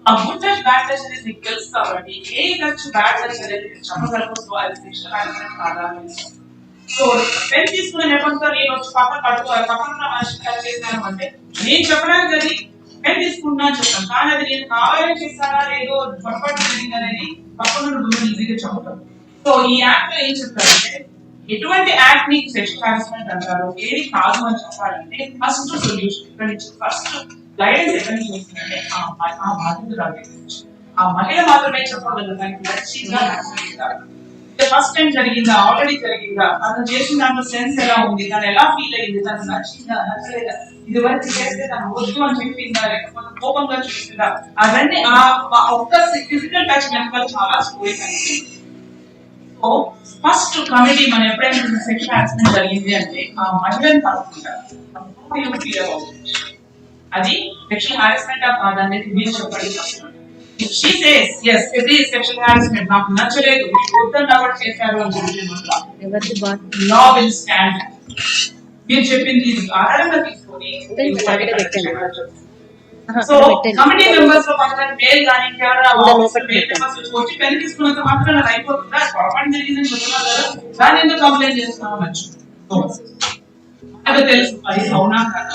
B: ఆ గుడ్ టచ్ బ్యాడ్ టచ్ అనేది మీకు తెలుసు కాబట్టి ఏ టచ్ బ్యాడ్ టచ్ అనేది చెప్పగలరు. సో అది సాధారణ. సో పెన్ తీసుకునే నేపథ్యంలో నేను వచ్చి పక్కన పక్కన మనిషి టచ్ చేశాను అంటే నేను చెప్పడానికి అది పెన్ తీసుకుంటున్నా చెప్తాను, కానీ అది నేను కావాలని చేస్తానా లేదో పొరపాటు జరిగింది అనేది పక్కన ఈజీగా చెప్తాను. సో ఈ యాక్ట్ లో ఏం చెప్తారంటే ఎటువంటి యాక్ట్ ని సెక్షువల్ హారాస్మెంట్ అంటారు, ఏది కాదు అని చెప్పాలంటే ఫస్ట్ సొల్యూషన్ ఇక్కడ నుంచి ఫస్ట్ గైడెన్స్ ఎక్కడి నుంచి వస్తుందంటే ఆ బాధితురాలి గురించి ఆ మహిళ మాత్రమే చెప్పగలరు. దానికి నచ్చిందా నచ్చలేదా, ఫస్ట్ టైం జరిగిందా, ఆల్రెడీ జరిగిందా, అతను చేసిన దాంట్లో సెన్స్ ఎలా ఉంది, తను ఎలా ఫీల్ అయింది, తను నచ్చిందా నచ్చలేదా, ఇది వరకు చేస్తే తను వద్దు అని చెప్పిందా లేకపోతే కోపంగా చూసిందా, అవన్నీ ఆ ఒక్క ఫిజికల్ టచ్ వెనకాల చాలా స్టోరీ కనిపిస్తుంది. సో ఫస్ట్ కమిటీ మనం ఎప్పుడైనా సెక్షువల్ హారాస్మెంట్ జరిగింది అంటే ఆ మహిళను కనుక్కుంటారు, అది సెక్షువల్ హారాస్మెంట్ అనేది మీరు చెప్పండి. If she says yes, it is sexual harassment, నాకు నచ్చలేదు, వద్దన్నా కూడా చేశారు అని చెప్పి law will stand. మీరు చెప్పింది ఇది ఆధారంగా తీసుకొని సో కమిటీ మెంబర్స్ లో కొంతమంది పేరు కానీ వచ్చి పెళ్లి తీసుకున్నంత మాత్రం అది అయిపోతుందా, పొరపాటు జరిగిందని చెప్తున్నారు కదా, దాన్ని ఎందుకు కంప్లైంట్ చేస్తున్నాం అనొచ్చు. తెలుసు అది అవునా కదా.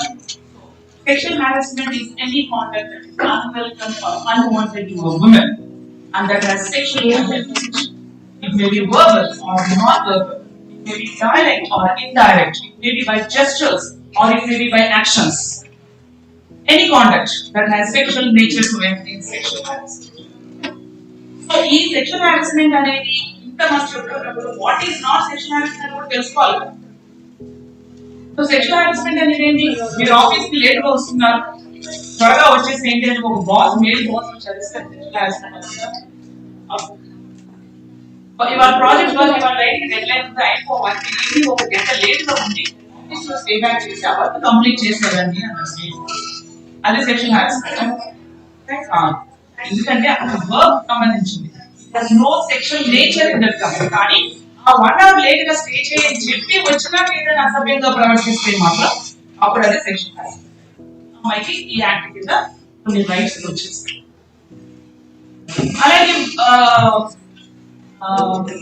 B: Sexual harassment is any conduct that is unwelcome or unwanted to a woman and that has sexual content. It may be verbal or non-verbal. It may be direct or indirect. It may be by gestures or it may be by actions. Any conduct that has sexual nature to it is sexual harassment. So, this sexual harassment అనేది ఇంత మంది చెప్తున్నప్పుడు what is not sexual harassment కూడా తెలుసుకోవాలి. సో సెక్షువల్ హారాస్మెంట్ అనేది ఏంటి, మీరు ఆఫీస్ కి లేట్ గా వస్తున్నారు, త్వరగా వచ్చేసి ఏంటి అని ఒక బాస్ మేల్ బాస్ ఇవాళ ప్రాజెక్ట్ వర్క్ ఇవాళ రైటింగ్ డెడ్ లైన్ అయిపోవాలి, ఒక గంట లేట్ గా ఉంది ఆఫీస్ లో స్టే బ్యాక్ చేసి ఆ వర్క్ కంప్లీట్ చేసేదండి అన్నది అదే సెక్షువల్ హారాస్మెంట్. ఎందుకంటే అక్కడ వర్క్ సంబంధించింది, no sexual nature in that company, కానీ ఆ 1 hour లేట్ గా స్టే చేయని చెప్పి వచ్చినా ఏదైనా అసభ్యంగా ప్రవర్తిస్తే మాత్రం అప్పుడు అదే సెక్షువల్ హారాస్మెంట్. అమ్మాయికి ఈ యాక్ట్ కింద కొన్ని రైట్స్ వచ్చేస్తాయి. అలాగే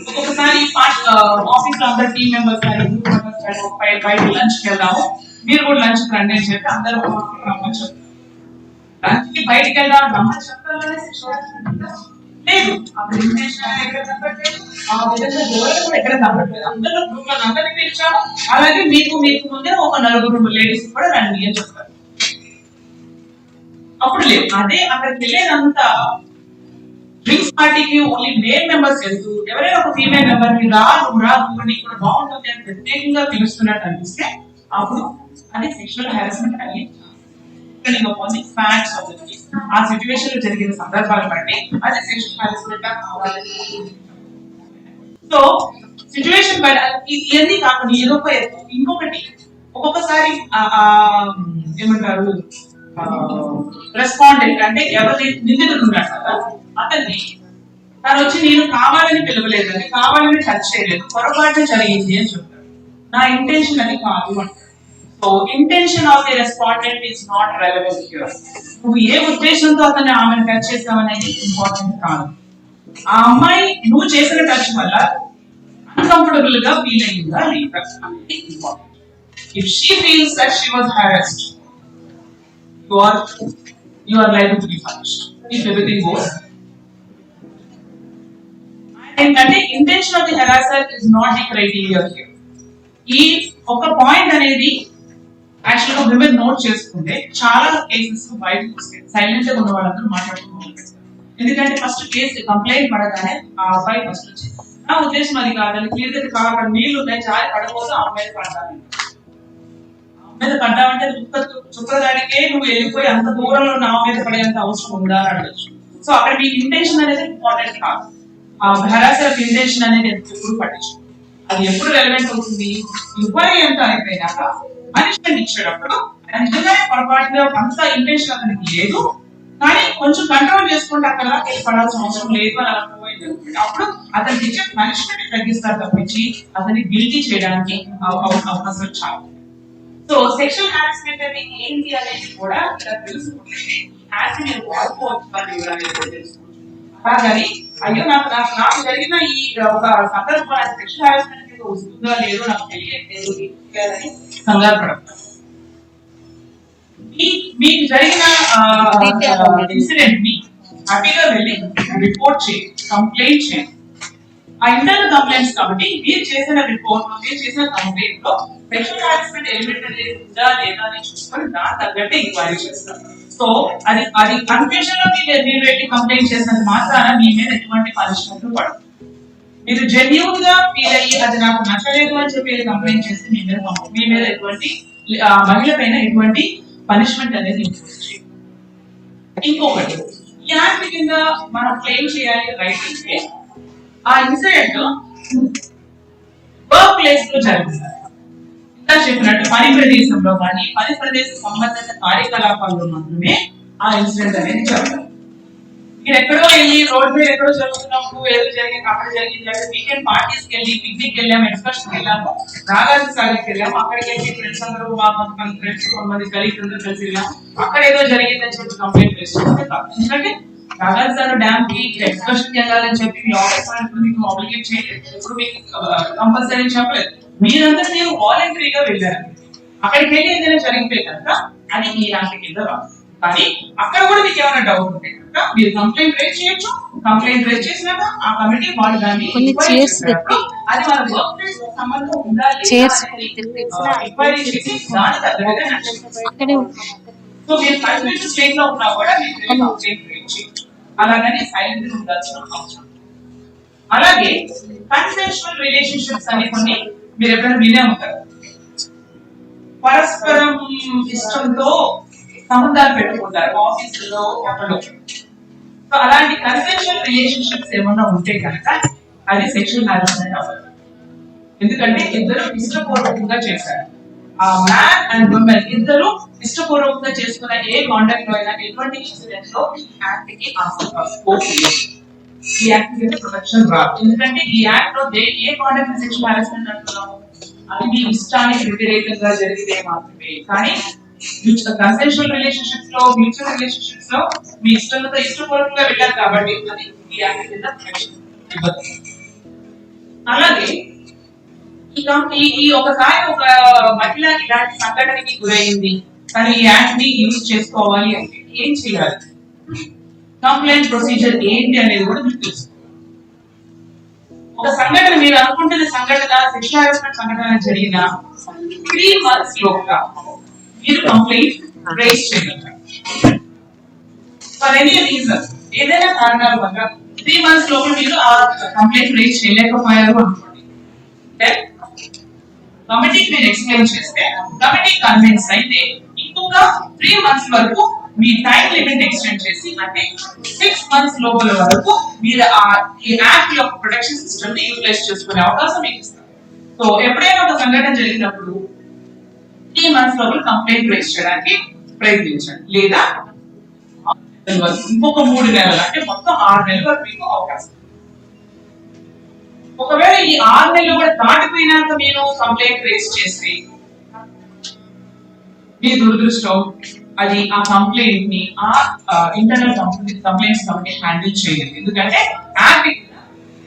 B: ఒక్కొక్కసారి ఆఫీస్ లో అందరు టీమ్ మెంబర్స్ బయట లంచ్ కి వెళ్దాము, మీరు కూడా లంచ్ కి రండి అని చెప్పి అందరూ రమ్మని చెప్తారు. లంచ్ కి బయటకి వెళ్దాం రమ్మని చెప్తారు లేదు, అక్కడ ఇంటెన్షన్ ఎక్కడ కనపడలేదు, ఆ విధంగా ఎవరు కూడా ఎక్కడ కనపడలేదు, అందరూ గ్రూప్ లో అందరినీ పిలిచాము, అలాగే మీకు ముందే ఒక 4 లేడీస్ కూడా రండి అని చెప్తారు. అప్పుడు లేదు, అదే అక్కడికి వెళ్ళేదంతా డ్రింక్స్ పార్టీకి ఓన్లీ మేల్ మెంబర్స్ వెళ్తూ ఎవరైనా ఒక ఫీమేల్ మెంబర్ ని రాదు నీకు కూడా బాగుంటుంది అని ప్రత్యేకంగా పిలుస్తున్నట్టు అనిపిస్తే అప్పుడు అది సెక్షువల్ హారాస్మెంట్ అయ్యే ఫ్యాక్ట్స్ ఆ సిచ్యువేషన్ లో జరిగిన సందర్భాలు బట్టి అది సెక్షువల్ హారాస్మెంట్ కావాలి. సో సిచ్యువేషన్ ఇవన్నీ కాకుండా ఏదో ఇంకొకటి ఒక్కొక్కసారి ఏమంటారు రెస్పాండెంట్ అంటే ఎవరి నిందితుడు ఉన్నాడు కదా అతన్ని తను వచ్చి నేను కావాలని పిలవలేదని, కావాలని టచ్ చేయలేదు, పొరపాటు జరిగింది అని చెప్తాడు, నా ఇంటెన్షన్ అది కాదు అంటాడు. So intention of the respondent is not relevant here. నువ్వు ఏ ఉద్దేశంతో అతన్ని ఆమెను టచ్ చేసావు అనేది ఇంపార్టెంట్ కాదు. ఆ అమ్మాయి నువ్వు చేసిన టచ్ వల్ల అన్కంఫర్టబుల్ గా ఫీల్ అయ్యిందా లేదా అనేది important. If she feels that she was harassed, you are liable to be punished if everything goes. And intention of the harasser is not the criteria here. ఈ ఒక పాయింట్ అనేది యాక్చువల్ గా విమెన్ నోట్ చేసుకుంటే చాలా కేసెస్ బయటకు వస్తాయి. సైలెంట్ గా ఉన్న వాళ్ళందరూ మాట్లాడుకుంటారు. ఎందుకంటే ఫస్ట్ కేసు కంప్లైంట్ పడగానే ఆ అబ్బాయి ఫస్ట్ వచ్చి నా ఉద్దేశం అది కాదని క్లియర్ గా కావాలి, నీళ్లు ఉన్నాయి చాలా పడకపోతే ఆ అమ్మాయి పడాలి, మీద పడ్డామంటే చుక్కదానికే నువ్వు వెళ్ళిపోయి అంత దూరంలో నా మీద పడేంత అవసరం ఉందా అని అడగచ్చు. సో అక్కడ మీ ఇంటెన్షన్ అనేది ఇంపార్టెంట్ కాదు, ఆ హరాసర్ ఇంటెన్షన్ అనేది ఎప్పుడు పట్టించు. అది ఎప్పుడు రెలవెంట్ అవుతుంది, ఇవ్వాలి ఎంత అయిపోయినాక పనిష్మెంట్ ఇచ్చేటప్పుడు నిజంగానే పొరపాటుగా అంత ఇంటెన్షన్ అతనికి లేదు, కానీ కొంచెం కంట్రోల్ చేసుకుంటే అక్కడ పడాల్సిన అవసరం లేదు అని అర్థమైంది. అప్పుడు అతని టీచర్ పనిష్మెంట్ తగ్గిస్తారు తప్పించి అతన్ని గిల్టీ చేయడానికి అవకాశం చాలా. సో సెక్షువల్ హారాస్మెంట్ అనేది ఏంటి అనేది కూడా ఇలా తెలుసుకుంటే హ్యాస్ మీరు వాడుకోవచ్చు తెలుసుకోవచ్చు. అలాగని అయ్యో నాకు జరిగిన ఈ ఒక సందర్భం సెక్షువల్ హారాస్మెంట్ వస్తుందో లేదో నాకు తెలియట్లేదు అని కంగారు పడతాను. మీకు జరిగిన ఇన్సిడెంట్ ని హ్యాపీగా వెళ్ళి రిపోర్ట్ చేయండి, కంప్లైంట్ చేయండి. ఆ ఇంటర్నల్ కంప్లైంట్స్ కాబట్టి మీరు చేసిన రిపోర్ట్ మీరు చేసిన కంప్లైంట్ లో సెక్షువల్ హారాస్మెంట్ ఎలిమెంట్ అనేది ఉందా లేదా అని చూసుకొని దాని తగ్గట్టే ఎంక్వైరీ చేస్తారు. సో అది కన్ఫ్యూజన్ లో మీరు పెట్టి కంప్లైంట్ చేసినంత మాత్రాన మీ మీద ఎటువంటి పనిష్మెంట్ పడదు. మీరు జెన్యూన్ గా ఫీల్ అయ్యి అది నాకు నచ్చలేదు అని చెప్పి కంప్లైంట్ చేస్తే మీ మీద ఎటువంటి మహిళ పైన ఎటువంటి పనిష్మెంట్ అనేది ఇంపోజ్ చేయాలి. ఇంకొకటి ఈ యాక్ట్ కింద మనం క్లెయిమ్ చేయాలి రైట్ అంటే ఆ ఇన్సిడెంట్ వర్క్ ప్లేస్ లో జరిగింది. ఇంకా చెప్పినట్టు పని ప్రదేశంలో కానీ పని ప్రదేశ సంబంధిత కార్యకలాపాల్లో మాత్రమే ఆ ఇన్సిడెంట్ అనేది జరుగుతుంది. మీరు ఎక్కడో వెళ్ళి రోడ్ మీద ఎక్కడో జరుగుతున్నప్పుడు ఏదో జరిగింది అక్కడ జరిగింది, వీకెండ్ పార్టీస్కి వెళ్ళి పిక్నిక్ వెళ్ళాము, ఎక్స్కర్షన్ వెళ్ళాము, నాగార్జున సాగర్కి వెళ్ళాము, అక్కడికి వెళ్ళి ఫ్రెండ్స్ అందరూ కొంతమంది ఫ్రెండ్స్ కొంతమంది కలీగ్స్ అందరూ కలిసి వెళ్ళాము, అక్కడ ఏదో జరిగిందని చెప్పి కంప్లైంట్ చేస్తుంది. ఎందుకంటే నాగార్జున సాగర్ డ్యామ్ కి ఎక్స్కర్షన్ వెళ్ళాలని చెప్పి మీ ఆఫీస్ మీకు ఆబ్లిగేట్ చేయలేదు, ఇప్పుడు మీకు కంపల్సరీ చెప్పలేదు. మీరందరూ మీరు వాలంటరీగా వెళ్ళారు, అక్కడికి వెళ్ళి ఏదైనా జరిగితే కనుక అది ఈ యాక్ట్ కింద రాదు. కానీ అక్కడ కూడా మీకు ఏమైనా డౌట్ ఉంటే కనుక మీరు కంప్లైంట్ రేజ్ చేయొచ్చు. కంప్లైంట్ రేజ్ చేసినాక ఆ కమిటీ వాళ్ళు దాన్ని అది మన వర్క్ ప్లేస్ తో సంబంధం ఉందా ఎంక్వైరీ చేసి దాని తగ్గట్టుగా సో మీరు కన్ఫ్యూజన్ స్టేట్ లో ఉన్నా కూడా మీరు కంప్లైంట్ రేజ్ చేయొచ్చు. అలాగని సైలెంట్ గా ఉండాల్సిన అవసరం. అలాగే కన్సెన్షువల్ రిలేషన్షిప్స్ అని కొన్ని మీరు ఎప్పుడైనా వినే ఉంటారు. పరస్పరం ఇష్టంతో సంబంధాలు పెట్టుకుంటారు ఆఫీసులో ఎక్కడో. సో అలాంటి కన్సెన్షువల్ రిలేషన్షిప్స్ ఏమన్నా ఉంటే కనుక అది సెక్షువల్ హారాస్మెంట్ అవ్వదు. ఎందుకంటే ఇద్దరు ఇష్టపూర్వకంగా చేశారు. ఆ మ్యాన్ అండ్ ఉమెన్ ఇద్దరు ఇష్టపూర్వకంగా చేసుకున్న ఏ కాంటాక్ట్ లో అయినా ఎటువంటి ఇన్సిడెంట్ లో ఈ యాక్ట్ కి స్కోప్ లేదు. ఈ యాక్ట్ కి ప్రొటెక్షన్ రాదు. ఎందుకంటే ఈ యాక్ట్ లో ఏ కాంటాక్ట్ సెక్షువల్ హారాస్మెంట్ అంటున్నాము అది మీ ఇష్టానికి వ్యతిరేకంగా జరిగితే మాత్రమే. కానీ కన్సెన్షువల్ రిలేషన్షిప్స్ లో మ్యూచువల్ రిలేషన్షిప్స్ లో మీ ఇష్టంతో ఇష్టపూర్వకంగా వెళ్ళారు కాబట్టి అది ఈ యాక్ట్ కింద ప్రొటెక్షన్ ఇవ్వదు. అలాగే ఈ ఒకసారి ఒక మహిళ ఇలాంటి సంఘటనకి గురైంది, కానీ ఈ యాక్ట్ ని యూజ్ చేసుకోవాలి అంటే ఏం చేయాలి, కంప్లైంట్ ప్రొసీజర్ ఏంటి అనేది కూడా మీకు తెలుసు. ఒక సంఘటన మీరు అనుకుంటున్న సంఘటన సెక్షువల్ హారాస్మెంట్ సంఘటన జరిగిన 3 months లోగా మీరు కంప్లైంట్ రేజ్ చేయగలరు. ఫర్ ఎనీ రీజన్ ఏదైనా కారణాల వల్ల 3 months లోపల మీరు ఆ కంప్లైంట్ రేజ్ చేయలేకపోయారు అనుకోండి, కమిటీకి మీరు ఎక్స్ప్లెయిన్ చేస్తే కమిటీ కన్విన్స్ అయితే ఇంకొక 3 months వరకు మీ టైం లిమిట్ ఎక్స్టెండ్ చేసి అంటే 6 months లోపల వరకు మీరు ఈ యాక్ట్ యొక్క ప్రొటెక్షన్ సిస్టమ్ ని యూటిలైజ్ చేసుకునే అవకాశం మీకు ఇస్తారు. సో ఎప్పుడైనా ఒక సంఘటన జరిగినప్పుడు 3 months లోపల కంప్లైంట్ రేజ్ చేయడానికి ప్రయత్నించండి, లేదా ఇంకొక 3 నెలలు అంటే మొత్తం 6 నెలల వరకు మీకు అవకాశం. ఒకవేళ ఈ 6 నెలలు కూడా దాటిపోయినాక మీరు కంప్లైంట్ రేజ్ చేస్తే మీ దురదృష్టం అది ఆ కంప్లైంట్ ని ఆ ఇంటర్నల్ కంప్లైంట్స్ కమిటీ హ్యాండిల్ చేయలేదు. ఎందుకంటే యాక్ట్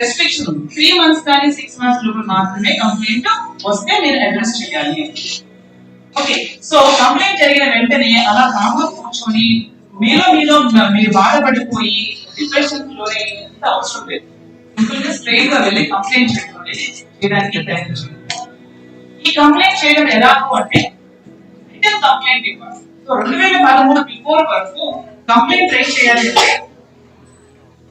B: రెస్ట్రిక్షన్ ఉంది, 3 months కానీ 6 months లోపల మాత్రమే కంప్లైంట్ వస్తే మీరు అడ్రస్ చేయాలి. ఓకే, సో కంప్లైంట్ జరిగిన వెంటనే అలా కామ్గా కూర్చొని మీరు బాధపడిపోయి డిప్రెషన్ లోనే అవసరం లేదు. సింపుల్ గా స్ట్రైట్ గా వెళ్ళి కంప్లైంట్ చేయడానికి ప్రయత్నించండి. ఈ కంప్లైంట్ చేయడం ఎలాగో అంటే రిటన్ కంప్లైంట్ ఇవ్వాలి. సో 2013 బిఫోర్ వరకు కంప్లైంట్ రేజ్ చేయాలంటే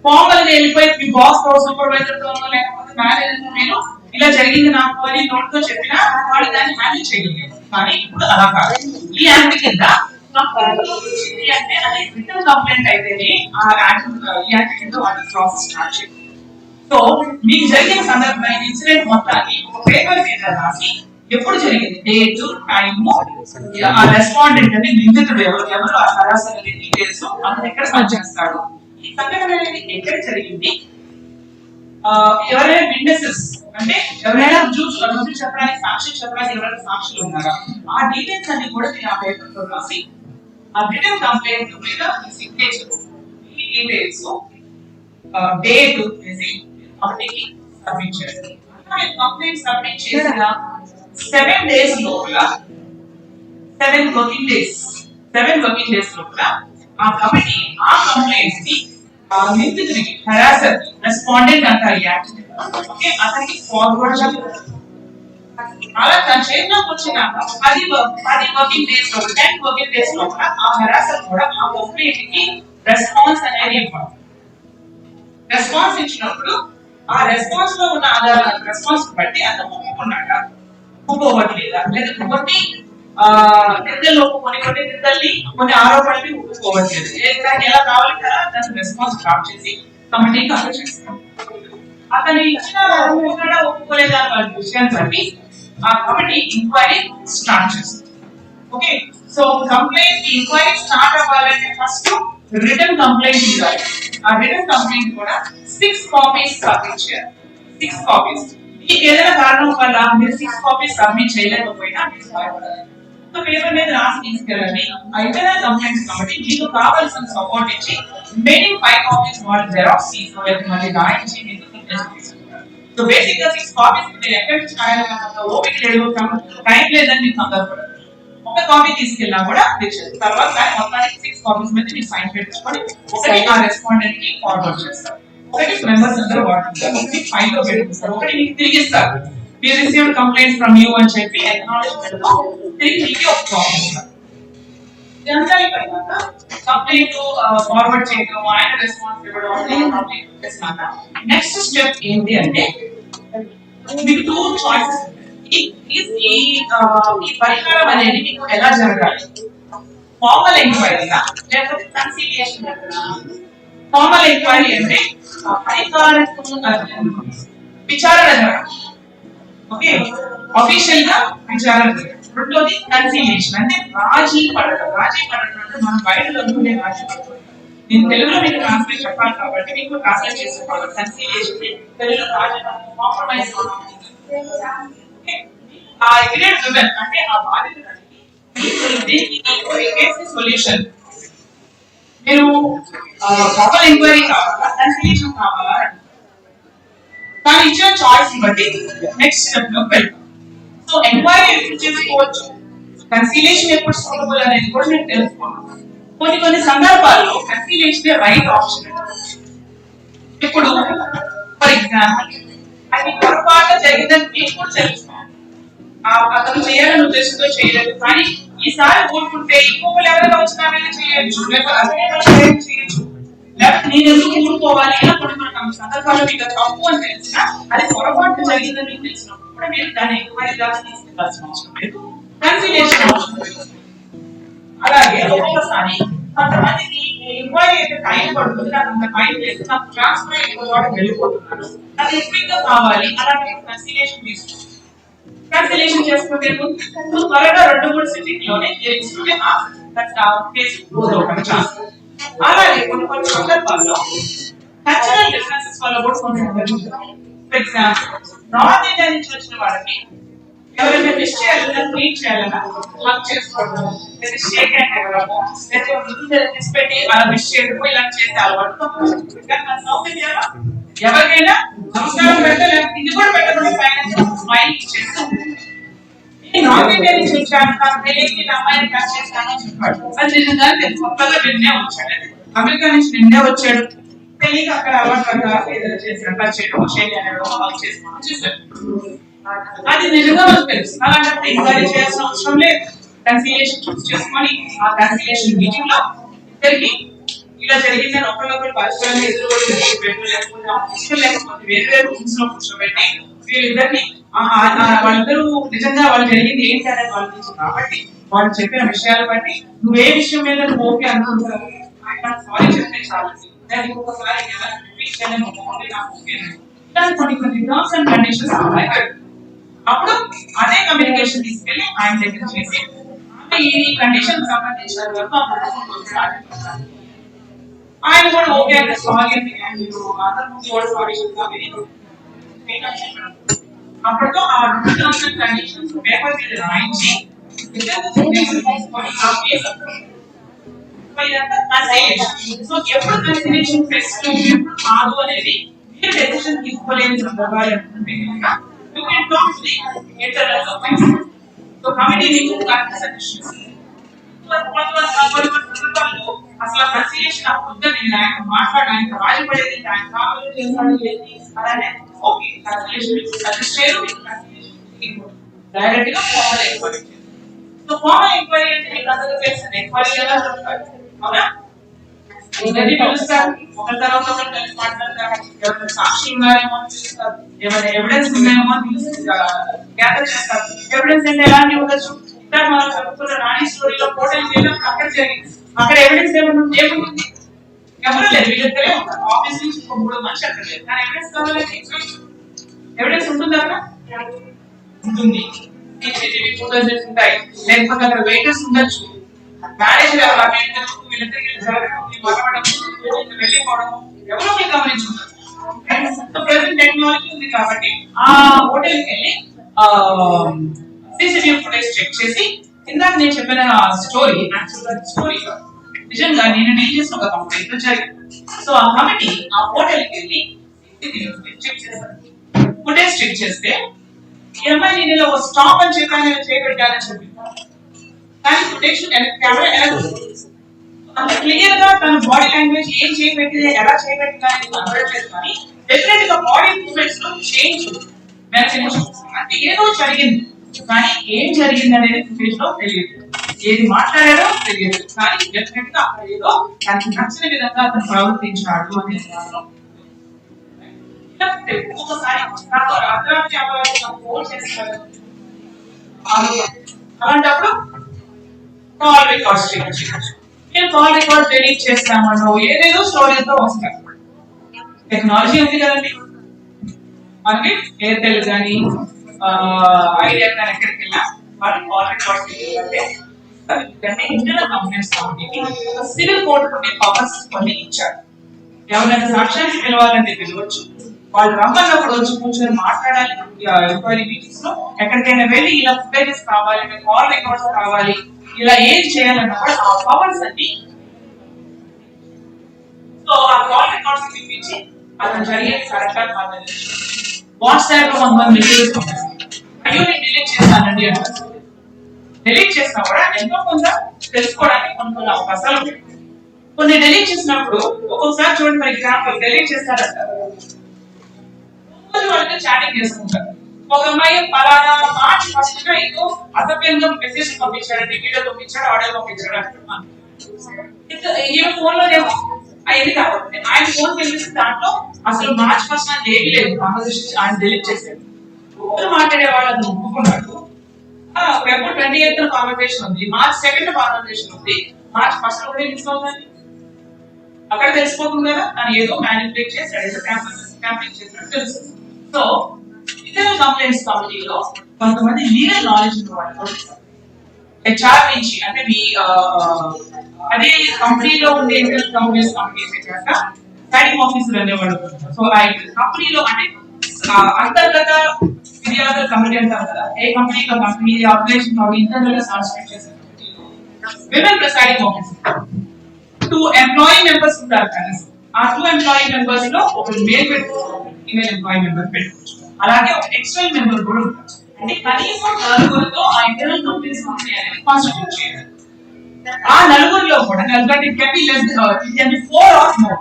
B: ఫార్మల్ గా వెళ్ళిపోయి మీ బాస్ తో సూపర్వైజర్ తో లేకపోతే మేనేజర్ తో మీరు ఇలా జరిగింది నాకు అని నోట్ తో చెప్పినా వాడు దాన్ని హ్యాండిల్ చేయగలిగారు. కానీ ఇప్పుడు అలా కాదు. ఈ యాక్ట్ కింద అంటే అది రిటన్ కంప్లైంట్ అయితేనే ఆ యాక్ట్ కింద వాళ్ళు ప్రాసెస్ స్టార్ట్ చేయాలి. సో మీకు జరిగిన సందర్భంలో ఇన్సిడెంట్ మొత్తాన్ని ఒక పేపర్ మీద రాసి ఎప్పుడు జరిగింది, డేట్, టైము, ఆ రెస్పాండెంట్ అంటే నిందితుడు ఎవరు ఆ సరాసరి డీటెయిల్స్ అతను ఎక్కడ పనిచేస్తాడు, ఈ సంఘటన అనేది ఎక్కడ జరిగింది, ఎవరైనా విట్నెసెస్ అంటే ఎవరైనా రుజువు చెప్పడానికి సాక్షి చెప్పడానికి ఎవరైనా సాక్షులు ఉన్నారా, ఆ డీటెయిల్స్ అన్ని కూడా నేను ఆ పేపర్ లో రాసి ఆ రిటర్న్ కంప్లైంట్ మీద సిగ్నేచర్ ఈ డీటెయిల్స్ డేట్ వేసి కమిటీకి సబ్మిట్ చేయాలి. కంప్లైంట్ సబ్మిట్ చేసిన 7 days లోపల 7 working days లోపల ఆ కమిటీ ఆ కంప్లైంట్స్ ని నిందితుడికి హెరాసర్ రెస్పాండెంట్ అంటారు యాక్ట్ ఓకే అతనికి ఫార్వర్డ్ చేయాలి. అలా తన చేతిలోకి వచ్చినాక 10 వర్కింగ్ డేస్ లోపల 10 వర్కింగ్ డేస్ లోపల ఆ హెరాసర్ కూడా ఆ కంప్లైంట్ కి రెస్పాన్స్ అనేది ఇవ్వాలి. రెస్పాన్స్ ఇచ్చినప్పుడు ఆ రెస్పాన్స్ లో ఉన్న ఆధారాలు రెస్పాన్స్ బట్టి అతను ఒప్పుకున్నాక ఒప్పుకోవట్లేదా లేదా కొన్ని నిందలు ఒప్పుకొని కొన్ని నిందల్ని కొన్ని ఆరోపణల్ని ఒప్పుకోవట్లేదు ఎలా కావాలి కదా దాని రెస్పాన్స్ స్టార్ట్ చేసి కమిటీకి అందజేస్తాం. అతను ఇచ్చిన ఒప్పుకోలేదా వాళ్ళ విషయాన్ని బట్టి ఆ కమిటీ ఎంక్వైరీ స్టార్ట్ చేస్తుంది. Okay so complaint enquiry start అవ్వాలంటే ఫస్ట్ రిటర్న్ కంప్లైంట్ ఇవ్వాలి. ఆ రిటర్న్ కంప్లైంట్ కూడా 6 కాపీస్ సబ్మిట్ చేయాలి. 6 కాపీస్ మీకు ఏదైనా కారణం వల్ల మీరు 6 కాపీస్ సబ్మిట్ చేయలేకపోయినా మీరు భయపడాలి. ఒక పేపర్ మీద రాసి తీసుకెళ్ళండి. అయిపోయిన కంప్లైంట్స్ కాబట్టి మీకు కావాల్సిన సపోర్ట్ ఇచ్చి రిమైనింగ్ 5 కాపీస్ వాళ్ళు జెరాక్స్ తీసుకోలేదు మళ్ళీ రాయించి మీకు తీసుకుంటారు. సో బేసిక్ గా 6 కాపీస్ మీరు ఎక్కడి నుంచి రాయాలన్నా ఓపిక లేదు టైం లేదని మీకు సందర్భపడదు. ఒక కాపీ తీసుకెళ్ళినా కూడా తర్వాత మొత్తానికి 6 కాపీస్ మీద మీరు సైన్ పెట్టించుకొని ఒకటి ఆ రెస్పాండెంట్ కి ఫార్వర్డ్ చేస్తారు, ఒకటి మెంబర్స్ అందరూ వాడుతుంటారు, ఒకటి ఫైల్ లో పెట్టుకుంటారు, ఒకటి మీకు తిరిగి ఇస్తారు. We received complaints from you అని చెప్పి acknowledgement లో తిరిగి ఒక కాపీ ఇస్తారు. ఇదంతా అయిపోయినాక కంప్లైంట్ ఫార్వర్డ్ చేయడం ఆయన రెస్పాన్స్ ఇవ్వడం కంప్లైంట్ చేసినాక నెక్స్ట్ స్టెప్ ఏంటి అంటే మీకు 2 చాయిసెస్. ఈ పరిహారం అనేది మీకు ఎలా జరగాలి, ఫార్మల్ ఎంక్వైరీగా లేకపోతే కన్సిలియేషన్. ఫార్మల్ ఎంక్వైరీ అంటే విచారణ జరగాలి. ఓకే అఫీషియల్ గా విచారణ జరగాలి. రెండోది కన్సిలియేషన్ అంటే రాజీ పడడం అంటే మనం బయటలో అనుకునే రాజీ పడడం. నేను తెలుగులో మీకు ట్రాన్స్లేట్ చెప్పాలి కాబట్టి మీకు ట్రాన్స్లేట్ చేసుకోవాలి. కన్సిలియేషన్ తెలుగులో రాజీ కాంప్రమైజ్ ఆ ఎగ్రీడ్ విమెన్ అంటే ఆ బాధితుడికి సొల్యూషన్ మీరు ప్రాపర్ ఎంక్వైరీ కావాలా కన్సిలియేషన్ కావాలా కానీ ఇచ్చిన చాయిస్ బట్టి నెక్స్ట్ స్టెప్ లోకి వెళ్తాం. సో ఎంక్వైరీ ఎప్పుడు చేసుకోవచ్చు, కన్సిలియేషన్ ఎప్పుడు సూటబుల్ అనేది కూడా నేను తెలుసుకోవాలి. కొన్ని సందర్భాల్లో కన్సిలియేషన్ రైట్ ఆప్షన్. ఇప్పుడు ఫర్ ఎగ్జాంపుల్ అది పొరపాటు జరిగిందని మీకు కూడా తెలుసుకోవాలి. అతను చేయాలని ఉద్దేశంతో చేయలేదు కానీ ఈసారి ఊరుకుంటే ఇంకొకరు ఎవరైనా వచ్చినా చేయొచ్చు చేయొచ్చు లేకపోతే నేను ఎందుకు ఊరుకోవాలి ఇలా కొన్ని సందర్భాల్లో మీకు తప్పు అని తెలిసినా అది పొరపాటు జరిగిందని మీకు తెలిసినప్పుడు కూడా మీరు దాన్ని ఎంక్వైరీ దాకా తీసుకెళ్లాల్సిన అవసరం లేదు, కన్సిలియేషన్ అవసరం లేదు. అలాగే ఒక్కొక్కసారి కొంతమందికి ఎంక్వైరీ అయితే టైం పడుతుంది, నాకు అంత టైం లేదు, నాకు ట్రాన్స్ఫర్ ఎక్కువ చోట వెళ్ళిపోతున్నాను, అది ఎక్కువగా కావాలి, అలాంటి కన్సిలియేషన్ తీసుకుంటాను. కన్సిలేషన్ చేసుకుంటే త్వరగా 2-3 సిట్టింగ్ లోనే కేసు క్లోజ్ అవడం ఛాన్స్. అలాగే కొన్ని సందర్భాల్లో కల్చరల్ డిఫరెన్సెస్ వల్ల కూడా కొన్ని ఫర్ ఎగ్జాంపుల్ నార్త్ ఇండియా నుంచి వచ్చిన వాళ్ళకి ఎవరైనా విష్ చేయాలన్నా ట్రీట్ చేయాలన్నా హక్ చేసుకోవడం లేదా షేక్ హ్యాండ్ ఇవ్వడము లేదా విష్ పెట్టి అలా విష్ చేయడం ఇలా చేసే అలవాటు. సౌత్ ఇండియాలో ఎవరికైనా నమస్కారం పెట్టలేదు ఇది కూడా పెట్టకుండా పైన స్మైల్ ఇచ్చేస్తూ నార్త్ ఇండియా నుంచి వచ్చాను నాకు తెలియదు అమ్మాయిని టచ్ చేస్తాను అని చెప్పాడు. అది నిజంగా కొత్తగా నిన్నే వచ్చాడు, అమెరికా నుంచి నిన్నే వచ్చాడు, తెలియక అక్కడ అలవాటుగా ఏదైనా చేశాడు, టచ్ చేయడం చేయడం చేసుకోవడం చేశాడు. అది నిజంగా మనకు తెలుసు. అలాంటప్పుడు ఎంక్వైరీ చేయాల్సిన అవసరం లేదు, కన్సిలియేషన్ చూస్ చేసుకొని ఆ కన్సిలియేషన్ మీటింగ్ లో ఇద్దరికి ఇలా జరిగిందని ఒకరికొకరు పరస్పరంగా లేకపోతే వేరు రూమ్స్ లో కూర్చోబెట్టి వీళ్ళిద్దరిని వాళ్ళిద్దరూ నిజంగా వాళ్ళు జరిగింది ఏంటి అనేది వాళ్ళు తెలుసు కాబట్టి వాళ్ళు చెప్పిన విషయాలు బట్టి నువ్వు ఏ విషయం మీద నువ్వు ఓకే అనుకుంటావు సారీ చెప్తే చాలు, దానికి ఒక్కొక్కసారి కొన్ని టర్మ్స్ అండ్ కండిషన్స్ అప్పుడు అదే కమ్యూనికేషన్ తీసుకెళ్ళి ఆయన దగ్గర చేసి ఆమె ఈ కండిషన్ సంబంధించిన వరకు ఆయన కూడా ఓకే అంటే సారీ అని అందరికి కూడా సారీ చెప్తాను. అప్పటితో ఆ కండిషన్స్ పేపర్ మీద రాయించి సో ఎప్పుడు కన్సిడరేషన్ ఫెస్ట్ ఎప్పుడు కాదు అనేది మీరు డెసిషన్ తీసుకోలేని సందర్భాలు అనుకుంటే కనుక you can talk to the internal affairs. So committee మీకు సజెషన్స్ సందర్భాల్లో అసలు కన్సిడరేషన్ వద్దని ఆయన మాట్లాడడానికి రాజపడేది ఆయన కావాలి చేస్తాడు అలానే ఓకే కన్సిడరేషన్ సజెస్ట్ చేయరు డైరెక్ట్ గా formal enquiry. So formal enquiry అంటే మీకు అందరికీ తెలిసింది ఎంక్వైరీ ఎలా జరుగుతారు అవునా? ఇద్దరిని పిలుస్తారు, ఒకరి తర్వాత ఒకరు కలిసి మాట్లాడతారు, ఎవరైనా సాక్షి ఉన్నారేమో అని చూస్తారు, ఏమైనా ఎవిడెన్స్ ఉన్నాయేమో అని గ్యాదర్ చేస్తారు. ఎవిడెన్స్ అంటే ఎలాంటి ఉండొచ్చు? ఇంకా మనం చెప్పుకున్న రాణి స్టోరీలో హోటల్ చేయడం అక్కడ జరిగింది, అక్కడ ఎవిడెన్స్ ఏముంటుంది? ఎవరు లేదు, వీళ్ళిద్దరే ఉంటారు. ఆఫీస్ నుంచి ఒక 3 మనిషి అక్కడ లేదు, కానీ ఎవిడెన్స్ కావాలంటే ఎవిడెన్స్ ఉంటుంది అక్కడ ఉంటుంది. CCTV ఫుటేజెస్ ఉంటాయి, లేకపోతే అక్కడ వెయిటర్స్ ఉండొచ్చు, మేనేజర్ ఎవరు అటెండర్ వీళ్ళిద్దరికి వెళ్ళిపోవడం ఎవరో మీరు గమనించుకుంటారు. ప్రెసెంట్ టెక్నాలజీ ఉంది కాబట్టి ఆ హోటల్కి వెళ్ళి CCTV ఫుటేజ్ చెక్ చేసి ఇందాక నేను చెప్పిన స్టోరీ స్టోరీ నిజంగా నేను డీల్ చేసిన ఒక కంప్లైంట్ జరిగింది. సో ఆ కమిటీ ఆ హోటల్కి వెళ్ళి CCTV ఫుటేజ్ చెక్ చేస్తారు. ఫుటేజ్ చెక్ చేస్తే ఈ అమ్మాయి నేను ఒక స్టాప్ అని చెప్పాను చేయబెట్టాలని చెప్పింది, కానీ ఫుటేజ్ కెమెరా ఎలా అంత క్లియర్ గా తన బాడీ లాంగ్వేజ్ ఏం చేయబెట్టింది ఎలా చేయబెట్టింది అనేది కనబడట్లేదు. కానీ డెఫినెట్ గా బాడీ మూవ్మెంట్స్ లో చేంజ్ అంటే ఏదో జరిగింది, కానీ ఏం జరిగింది అనేది ఫుటేజ్ లో తెలియదు, ఏది మాట్లాడారో తెలియదు, కానీ డెఫినెట్ గా అక్కడ ఏదో తనకి నచ్చిన విధంగా అతను ప్రవర్తించాడు అనేది మాత్రం. ఒక్కొక్కసారి నాకు అర్ధరాత్రి ఫోన్ చేస్తారు, అలాంటప్పుడు కాల్ రికార్డ్స్ చేయొచ్చు. నేను కాల్ రికార్డ్ డెలీట్ చేస్తామనో ఏదేదో స్టోరీతో వస్తాయి. టెక్నాలజీ ఉంది కదండి మనకి, ఎయిర్టెల్ కానీ ఐడియా కానీ ఎక్కడికి వెళ్ళా వాళ్ళు కాల్ రికార్డ్స్ అంటే ఇంటర్నల్ కంప్లైంట్స్ కాబట్టి సివిల్ కోర్టు కొన్ని పవర్స్ కొన్ని ఇచ్చారు. ఎవరైనా సాక్ష్యాన్ని పిలవాలంటే పిలవచ్చు, వాళ్ళు రమ్మన్నప్పుడు వచ్చి కూర్చొని మాట్లాడాలి. ఎంక్వైరీ మీటింగ్స్ లో ఎక్కడికైనా వెళ్ళి ఇలా ఫుటేజెస్ కావాలి, కాల్ రికార్డ్స్ కావాలి, ఇలా ఏం చేయాలన్నప్పుడు ఆ పవర్స్ అన్ని సో ఆ కాల్ రికార్డ్స్ పిలిపించి అతను జరిగేది కరెక్ట్ గా కాదని వాట్సాప్ లో కొంతమంది మెసేజెస్ అయ్యో నేను డిలీట్ చేస్తానండి అంటారు. డిలీట్ చేసినా కూడా ఎంతో కొంత తెలుసుకోవడానికి కొన్ని అవకాశాలు ఉంటాయి. కొన్ని డిలీట్ చేసినప్పుడు ఒక్కొక్కసారి చూడండి, ఫర్ ఎగ్జాంపుల్ డిలీట్ చేస్తారంటారు, వాళ్ళతో చాటింగ్ చేసుకుంటారు. ఒక అమ్మాయి పలానా మార్చి ఫస్ట్ గా ఏదో అసభ్యంగా మెసేజ్ పంపించాడండి, వీడియో పంపించాడు, ఆడియో పంపించాడు అంటున్నాను. ఈయన ఫోన్ లో ఏమో అయ్యేది కాబట్టి ఆయన ఫోన్ తెలిసి దాంట్లో అసలు మార్చ్ ఫస్ట్ అని ఏమీ లేదు, కాన్వర్సేషన్ ఆయన డిలీట్ చేశాడు. రోజు మాట్లాడే వాళ్ళని ఒప్పుకున్నాడు. ఫిబ్రవరి 28th కాన్వర్సేషన్ ఉంది, మార్చ్ 2nd కాన్వర్సేషన్ ఉంది, మార్చ్ 1st కూడా మిస్ అవుతుంది. అక్కడ తెలిసిపోతుంది కదా తను ఏదో మ్యానిపులేట్ చేశాడు, ఏదో క్యాంపింగ్ చేశాడు తెలుసు. సో ఇంటర్నల్ కంప్లైంట్స్ కమిటీలో కొంతమంది లీగల్ నాలెడ్జ్ ఉన్న వాళ్ళు హెచ్ఆర్ నుంచి అంటే మీ అదే కంపెనీలో ఉండే ఇంటర్నల్ కంప్లైంట్స్ కమిటీ కాక స్టడీ ఆఫీసర్ అనేవాడు. సో ఆ కంపెనీలో అంటే అంతర్గత ఫిర్యాదుల కమిటీ అంటారు కదా, ఏ కంపెనీలో కంపెనీ ఆపరేషన్ ఇంటర్నల్ గా సాటిస్ఫై చేసే women presiding officer 2 employee members ఉంటారు కదా, ఆ 2 ఎంప్లాయీ మెంబర్స్ లో ఒక మేల్ పెట్టుకోవచ్చు, ఫీమేల్ ఎంప్లాయీ మెంబర్ పెట్టుకోవచ్చు, అలాగే ఒక ఎక్స్టర్నల్ మెంబర్ కూడా ఉంటారు. అంటే కనీసం 4 ఆ ఇంటర్నల్ కంప్లైంట్స్ కమిటీ అనేది కాన్స్టిట్యూట్ చేయాలి. ఆ 4లో కూడా it can be less it can be 4 or more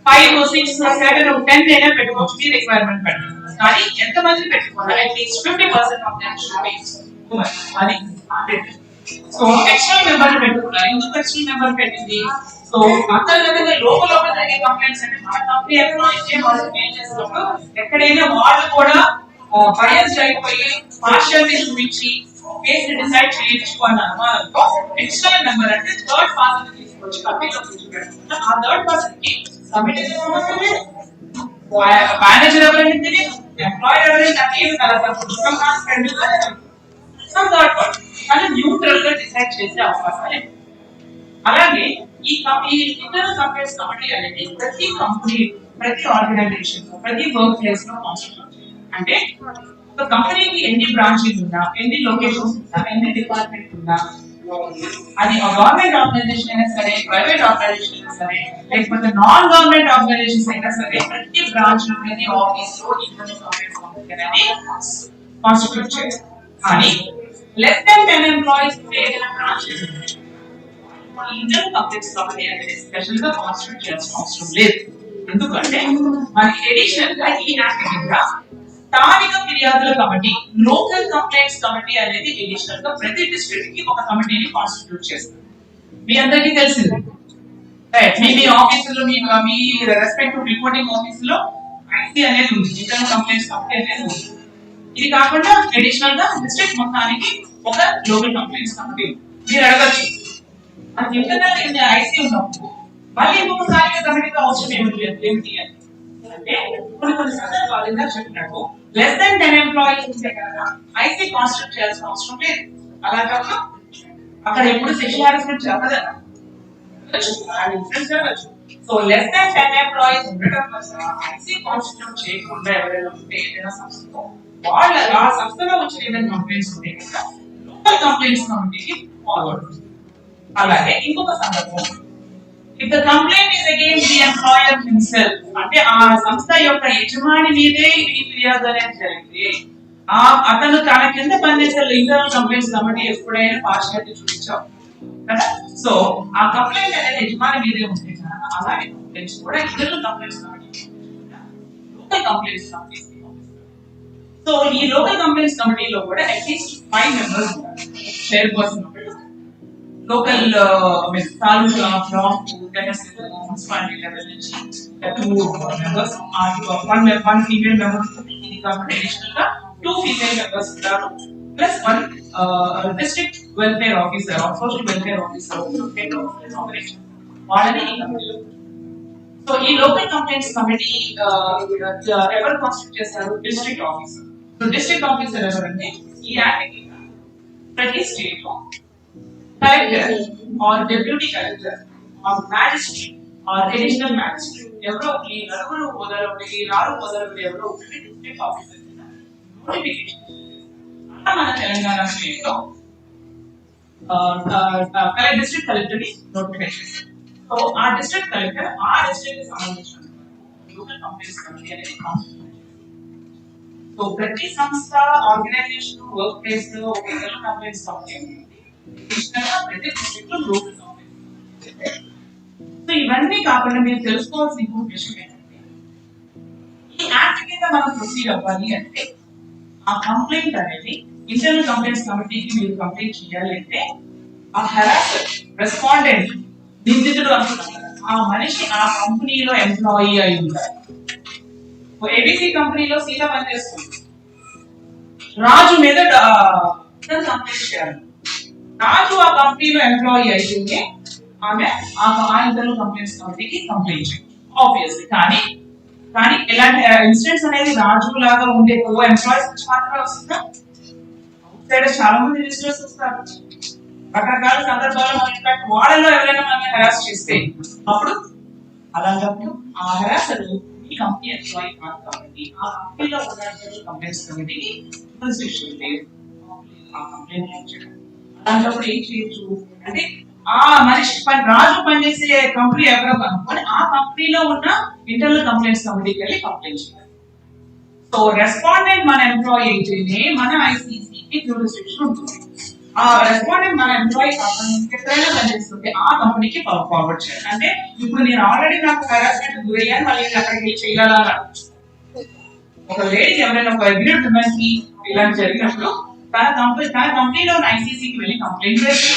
B: 5 6 7 10 అయినా పెట్టుకోవచ్చు, మీ రిక్వైర్మెంట్ పెట్టండి. కానీ ఎంత మంది పెట్టుకోవాలి, at least 50% of them should be women. అది సో ఎక్స్టర్నల్ మెంబర్ పెట్టుకున్నారు. ఎందుకు ఎక్స్టర్నల్ మెంబర్ పెట్టింది? సో అంతర్గతంగా లోపల జరిగే కంప్లైంట్స్ అంటే మన కంపెనీ ఎంప్లాయీస్ చేసినప్పుడు ఎక్కడైనా వాళ్ళు కూడా బయస్ అయిపోయి పార్షియాలిటీ చూపించి కేసు డిసైడ్ చేయొచ్చు అన్న అనుమానంతో ఎక్స్టర్నల్ మెంబర్ అంటే థర్డ్ పర్సన్ తీసుకొచ్చి కంపెనీలో కూర్చోబెట్టుకుంటారు. ఆ థర్డ్ పర్సన్ కి కమిటీ మేనేజర్ ఎవరైనా తెలియదు, ఎంప్లాయర్ ఎవరైనా తెలియదు కదా, డిసైడ్ చేసే అవకాశాలు ఎక్కువ. అలాగే ఈ ఇంటర్నల్ కంప్లైంట్స్ కమిటీ అనేది ప్రతి కంపెనీ, ప్రతి ఆర్గనైజేషన్, ప్రతి వర్క్ ప్లేస్ లో కాన్స్టిట్యూట్ చేయాలి. అంటే ఒక కంపెనీకి ఎన్ని బ్రాంచెస్ ఉన్నా, ఎన్ని లొకేషన్స్ ఉన్నా, ఎన్ని డిపార్ట్మెంట్ ఉన్నా, అది గవర్నమెంట్ ఆర్గనైజేషన్ అయినా సరే, ప్రైవేట్ ఆర్గనైజేషన్ అయినా సరే, లేకపోతే నాన్ గవర్నమెంట్ ఆర్గనైజేషన్స్ అయినా సరే, ప్రతి బ్రాంచ్ లో, ప్రతి ఆఫీస్ లో ఇంటర్నల్ కంప్లైంట్స్ కమిటీ అనేది కాన్స్టిట్యూట్ చేయాలి. కానీ లెస్ దాన్ 10 ఎంప్లాయీస్ ఏదైనా బ్రాంచ్ ఇంటర్నల్ కంప్లైంట్స్ కమిటీ అనేది స్పెషల్ గా కాన్స్టిట్యూట్ చేయాల్సిన అవసరం లేదు. ఎందుకంటే మనకి ఎడిషనల్ గా ఈ యాక్ట్ కింద స్థానిక ఫిర్యాదుల కమిటీ, లోకల్ కంప్లైంట్స్ కమిటీ అనేది ఎడిషనల్ గా ప్రతి డిస్ట్రిక్ట్ కి ఒక కమిటీని కాన్స్టిట్యూట్ చేస్తుంది. మీ అందరికీ తెలిసింది. మీ ఆఫీసులో, మీ రెస్పెక్టివ్ రిపోర్టింగ్ ఆఫీసులో ఐసీ అనేది ఉంది, ఇంటర్నల్ కంప్లైంట్స్ కమిటీ అనేది ఉంది. ఇది కాకుండా అడిషనల్ గా డిస్ట్రిక్ట్ మొత్తానికి ఒక లోకల్ కంప్లైంట్స్ కమిటీ. మీరు అడగచ్చు, మనకి ఇంటర్నల్ ఐసీ ఉన్నప్పుడు మళ్ళీ ఇంకొకసారి కమిటీగా అవసరం ఏమిటి అని. అంటే కొన్ని సందర్భాలు ఇందాక చెప్పినట్టు లెస్ దాన్ 10 ఎంప్లాయీస్ ఉంటే కనుక ఐసీ కాన్స్టిట్యూట్ చేయాల్సిన అవసరం లేదు. అలాగే అక్కడ ఎప్పుడు సెక్షువల్ హారాస్మెంట్ జరగదు. సో లెస్ దాన్ 10 ఎంప్లాయీస్ ఉండటం వల్ల ఐసీ కాన్స్టిట్యూట్ చేయకుండా ఎవరైనా ఉంటే ఏదైనా సంస్థలో వాళ్ళ ఆ సంస్థలో వచ్చిన ఏదైనా కంప్లైంట్స్ ఉంటే కనుక లోకల్ కంప్లైంట్స్ కమిటీకి ఫార్వర్డ్. అలాగే ఇంకొక సందర్భం, if the complaint is against the employer himself, అంటే ఆ సంస్థ యొక్క యజమాని మీదే ఈ ఫిర్యాదు అనేది జరిగితే అతను తన కింద పనిచేసే ఇంటర్నల్ కంప్లైంట్స్ కమిటీ ఎప్పుడైనా పార్షియాలిటీ చూపించాం కదా. సో ఆ కంప్లైంట్ అనేది యజమాని మీదే ఉంటుంది కదా. అలాగే కంప్లైంట్స్ కూడా internal complaints committee, local complaints committee. So ఈ లోకల్ కంప్లైంట్స్ కమిటీలో కూడా అట్లీస్ట్ 5 మెంబర్స్ ఉంటారు. చైర్పర్సన్ లోకల్ తాలూకా, బ్లాక్, తహసీల్, మున్సిపాలిటీ లెవెల్ నుంచి 2 మెంబర్స్, 1 ఫీమేల్ మెంబర్. ఇది కాకుండా అడిషనల్ గా 2 ఫీమేల్ మెంబర్స్ ఉంటారు, plus 1 district welfare officer, social welfare officer వాళ్ళని ఈ కమిటీలో. సో ఈ లోకల్ కంప్లైంట్స్ కమిటీ ఎవరు కాన్స్టిట్యూట్ చేస్తారు? District officer. So district officer ఎవరంటే ఈ యాక్ట్ కింద ప్రతి స్టేట్ లో collector or deputy collector or magistrate or additional magistrate ఎవరో ఈ నలుగురు హోదాలో ఈ 4 హోదాలో ఎవరో ఒకటి డిస్ట్రిక్ట్ ఆఫీసర్ కింద నోటిఫికేషన్. అలా మన తెలంగాణ స్టేట్ లో డిస్ట్రిక్ట్ కలెక్టర్ ని నోటిఫికేషన్. సో ఆ డిస్ట్రిక్ట్ కలెక్టర్ ఆ డిస్ట్రిక్ట్ కి సంబంధించిన లోకల్ కంప్లైంట్స్ కమిటీ అనేది కాన్స్టిట్యూట్. సో ప్రతి సంస్థ, ఆర్గనైజేషన్, వర్క్ ప్లేస్ లో ఒక లోకల్ కంప్లైంట్స్ కమిటీ ఉంది. ప్రతి డిస్ట్రిక్ట్ లో లోకల్ కంప్లైంట్స్. సో ఇవన్నీ కాకుండా మీరు తెలుసుకోవాల్సిన ఇంకొక విషయం ఏంటంటే ఈ యాక్ట్ కింద మనం ప్రొసీడ్ అవ్వాలి అంటే ఆ కంప్లైంట్ అనేది ఇంటర్నల్ కంప్లైంట్స్ కమిటీకి మీరు కంప్లైంట్ చేయాలి అంటే ఆ హెరాసర్, రెస్పాండెంట్, నిందితుడు అనుకుంటున్నారు ఆ మనిషి ఆ కంపెనీలో ఎంప్లాయీ అయి ఉండాలి. ఏబీసీ కంపెనీలో సీత పనిచేస్తుంది, రాజు మీద కంప్లైంట్ చేయాలి. రాజు ఆ కంపెనీలో ఎంప్లాయీ అయితే ఆమె ఆ ఇంటర్నల్ కంప్లైంట్స్ కమిటీకి కంప్లైంట్ చేయాలి ఆబ్వియస్లీ. కానీ ఇలాంటి ఇన్సిడెంట్స్ అనేది రాజు లాగా ఉండే ఎంప్లాయీస్ నుంచి మాత్రమే వస్తుందా? అవుట్ చాలా మంది విజిటర్స్ వస్తారు. రకరకాల సందర్భాల్లో ఇన్ఫాక్ట్ వాళ్ళలో ఎవరైనా మనల్ని హెరాస్ చేస్తే అప్పుడు అలాంటప్పుడు ఆ హెరాసర్ ఈ కంపెనీ ఎంప్లాయీ కాదు కాబట్టి ఆ కంపెనీలో ఉన్న ఇంటర్నల్ కంప్లైంట్స్ కమిటీకి ఆ కంప్లైంట్ చేయడం. అలాంటప్పుడు ఏం చేయొచ్చు అంటే ఆ మనిషి రాజు పనిచేసే కంపెనీ ఎవరో కనుక్కొని ఆ కంపెనీలో ఉన్న ఇంటర్నల్ కంప్లైంట్స్ కమిటీకి వెళ్ళి కంప్లైంట్ చేయాలి. సో రెస్పాండెంట్ మన ఎంప్లాయీ అయితేనే మన ఐసీసీకి జ్యూరిస్డిక్షన్ ఉంటుంది. ఆ రెస్పాండెంట్ మన ఎంప్లాయీ కాకుండా ఎక్కడైనా పనిచేస్తుంటే ఆ కంపెనీకి ఫార్వర్డ్ చేయాలి. అంటే ఇప్పుడు నేను ఆల్రెడీ నాకు హెరాస్మెంట్ గురయ్యాను, మళ్ళీ అక్కడికి చేయాలా? ఒక లేడీ ఎవరైనా ఒక అగ్రీడ్ ఉమెన్ కి ఇలాంటి జరిగినప్పుడు తన కంపెనీలో ఐసీసీకి వెళ్ళి కంప్లైంట్ చేసి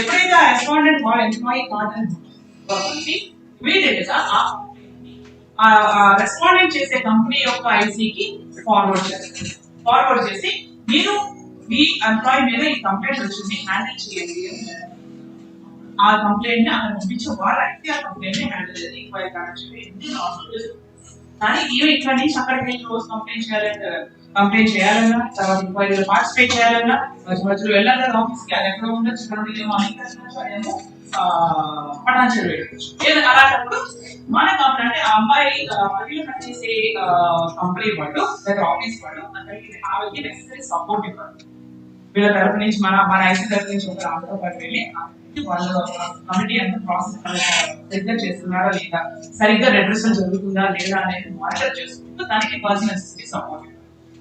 B: ఎప్పుడైతే ఆ రెస్పాండెంట్ వాళ్ళ ఎంప్లాయీ కాదని ఇమీడియట్ గా ఆ రెస్పాండెంట్ చేసే కంపెనీ యొక్క ఐసీకి ఫార్వర్డ్ చేసి మీరు మీ ఎంప్లాయీ మీద ఈ కంప్లైంట్ వచ్చింది, హ్యాండిల్ చేయండి. ఆ కంప్లైంట్ ని అక్కడ పంపించే వాళ్ళైతే ఆ కంప్లైంట్ ని హ్యాండిల్ చేయాలి, ఎంక్వైరీ కానీ ఇట్లా నుంచి అక్కడికి వెళ్ళి రోజు కంప్లైంట్ చేయాలంటే కంప్లైంట్ చేయాలన్నా, తర్వాత ఎంక్వైరీలో పార్టిసిపేట్ చేయాలన్నా, మధ్యలో వెళ్ళాలన్నా ఆఫీస్కి, అది ఎక్కడ ఉండొచ్చు, అదేమో ఫైనాన్షియల్ వేయచ్చు. అలాంటప్పుడు మన కంపెనీ అంటే ఆ అమ్మాయి మహిళ పనిచేసే కంపెనీ వాళ్ళు లేదా ఆఫీస్ వాళ్ళు ఆమెకి నెసరీ సపోర్ట్ ఇవ్వాలి. వీళ్ళ తరఫు నుంచి మన ఐసీ తరఫు నుంచి ఒక ఆమెతో పాటు వెళ్ళి వాళ్ళు కమిటీ అంతా ప్రాసెస్ సరిగ్గా చేస్తున్నారా లేదా, సరిగ్గా రెడ్రెసల్ జరుగుతుందా లేదా అనేది మానిటర్ చేసుకుంటూ దానికి పర్సనల్ సపోర్ట్.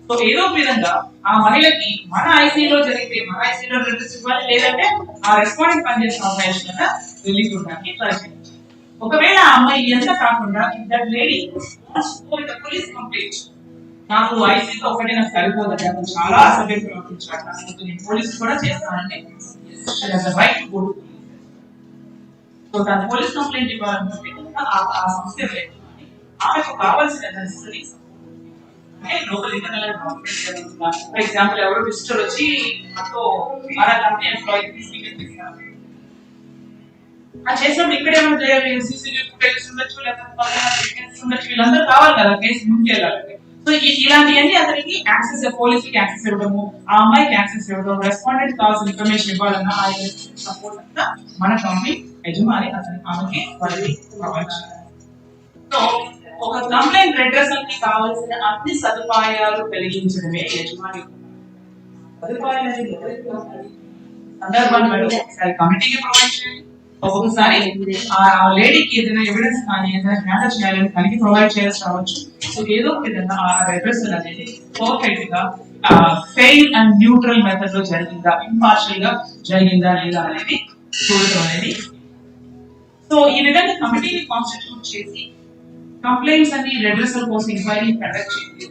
B: సో ఏదో ఒక విధంగా ఆ మహిళకి మన ఐసీలో జరిగితే మన ఐసీలో రెడ్రెస్ ఇవ్వాలి, లేదంటే ఆ రెస్పాండింగ్ పనిచేసిన ఆర్గనైజేషన్ రిలీజ్ ఉండడానికి ట్రై చేయాలి. ఒకవేళ ఆ అమ్మాయి ఎంత కాకుండా దట్ లేడీ పోలీస్ కంప్లైంట్, నాకు ఐసీతో ఒకటి నాకు సరిపోదండి, నాకు చాలా అసభ్యం ప్రవర్తించాడు, నేను పోలీసు కూడా చేస్తానంటే రైట్ గో టు. సో తను పోలీస్ కంప్లైంట్ ఇవ్వాలనుకుంటే ఆ సంస్థ ఆమెకు కావాల్సిన necessary local internal for example ఎవరో విజిటర్ వచ్చి నాతో మన కంపెనీ ఎంప్లాయీ చేసినప్పుడు ఇక్కడ ఏమైనా చేయాలి, సీసీటీవీ ఫుటేజ్ ఉండొచ్చు, లేకపోతే వీళ్ళందరూ కావాలి కదా కేసు ముందుకు వెళ్ళాలంటే. సో ఇలాంటివన్నీ అతనికి యాక్సెస్, పోలీసుకి యాక్సెస్ ఇవ్వడము, ఆ అమ్మాయికి యాక్సెస్ ఇవ్వడం, రెస్పాండెంట్ కావాల్సిన ఇన్ఫర్మేషన్ ఇవ్వాలన్నా ఆ సపోర్ట్ అంతా మన కంపెనీ యజమాని ఆమెకి వాళ్ళకి ప్రొవైడ్ చేయాలి. సో ఒక కంప్లైంట్ రెడ్రెసల్ కి కావాల్సిన అన్ని సదుపాయాలు కలిగించడమే యజమాని. సదుపాయాలు అనేది సందర్భాన్ని బట్టి ఒకసారి కమిటీకి ప్రొవైడ్ చేయాలి, ఒక్కొక్కసారి ఆ లేడీకి ఏదైనా ఎవిడెన్స్ కానీ ఏదైనా మ్యాటర్ చేయాలని కలిగి ప్రొవైడ్ చేయాల్సి రావచ్చు. సో ఏదో ఒక విధంగా ఆ రెడ్రెసల్ అనేది పర్ఫెక్ట్ గా ఫెయిర్ అండ్ న్యూట్రల్ మెథడ్ లో జరిగిందా, ఇంపార్షియల్ గా జరిగిందా లేదా అనేది చూడటం అనేది. సో ఈ విధంగా కమిటీని కాన్స్టిట్యూట్ చేసి కంప్లైంట్స్ అన్ని రెడ్రెసల్ కోసం ఎంక్వైరీ కండక్ట్ చేసి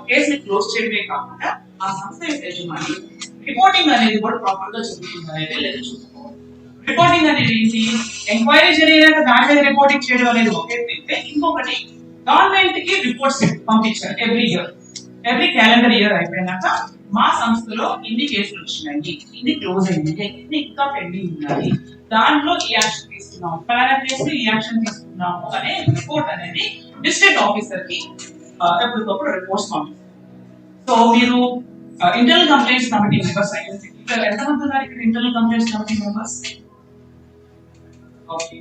B: కేసుని క్లోజ్ చేయడమే కాకుండా ఆ సంస్థ యొక్క యజమాని రిపోర్టింగ్ అనేది కూడా ప్రాపర్ గా జరుగుతుంది అనేది లేదు చూసుకోవాలి. రిపోర్టింగ్ అనేది ఏంటి, ఎంక్వైరీ జరిగినాక దాని మీద రిపోర్టింగ్ చేయడం అనేది ఒకటైతే, ఇంకొకటి గవర్నమెంట్ కి రిపోర్ట్స్ పంపించారు ఎవ్రీ క్యాలెండర్ ఇయర్ అయిపోయినాక మా సంస్థలో ఇన్ని కేసులు వచ్చినాయి, ఇన్ని క్లోజ్ అయింది, ఇన్ని ఇంకా పెండింగ్ ఉన్నాయి, దాంట్లో ఈ యాక్షన్ తీసుకున్నాము, ఫలానా కేసులు ఈ యాక్షన్ తీసుకున్నాము అనే రిపోర్ట్ అనేది డిస్ట్రిక్ట్ ఆఫీసర్ కి ఎప్పటికప్పుడు రిపోర్ట్స్ పంపిస్తారు. సో మీరు ఇంటర్నల్ కంప్లైంట్స్ కమిటీ మెంబర్స్ అయ్యింది, ఎంతమంది ఉన్నారు ఇక్కడ internal complaints committee members? Okay.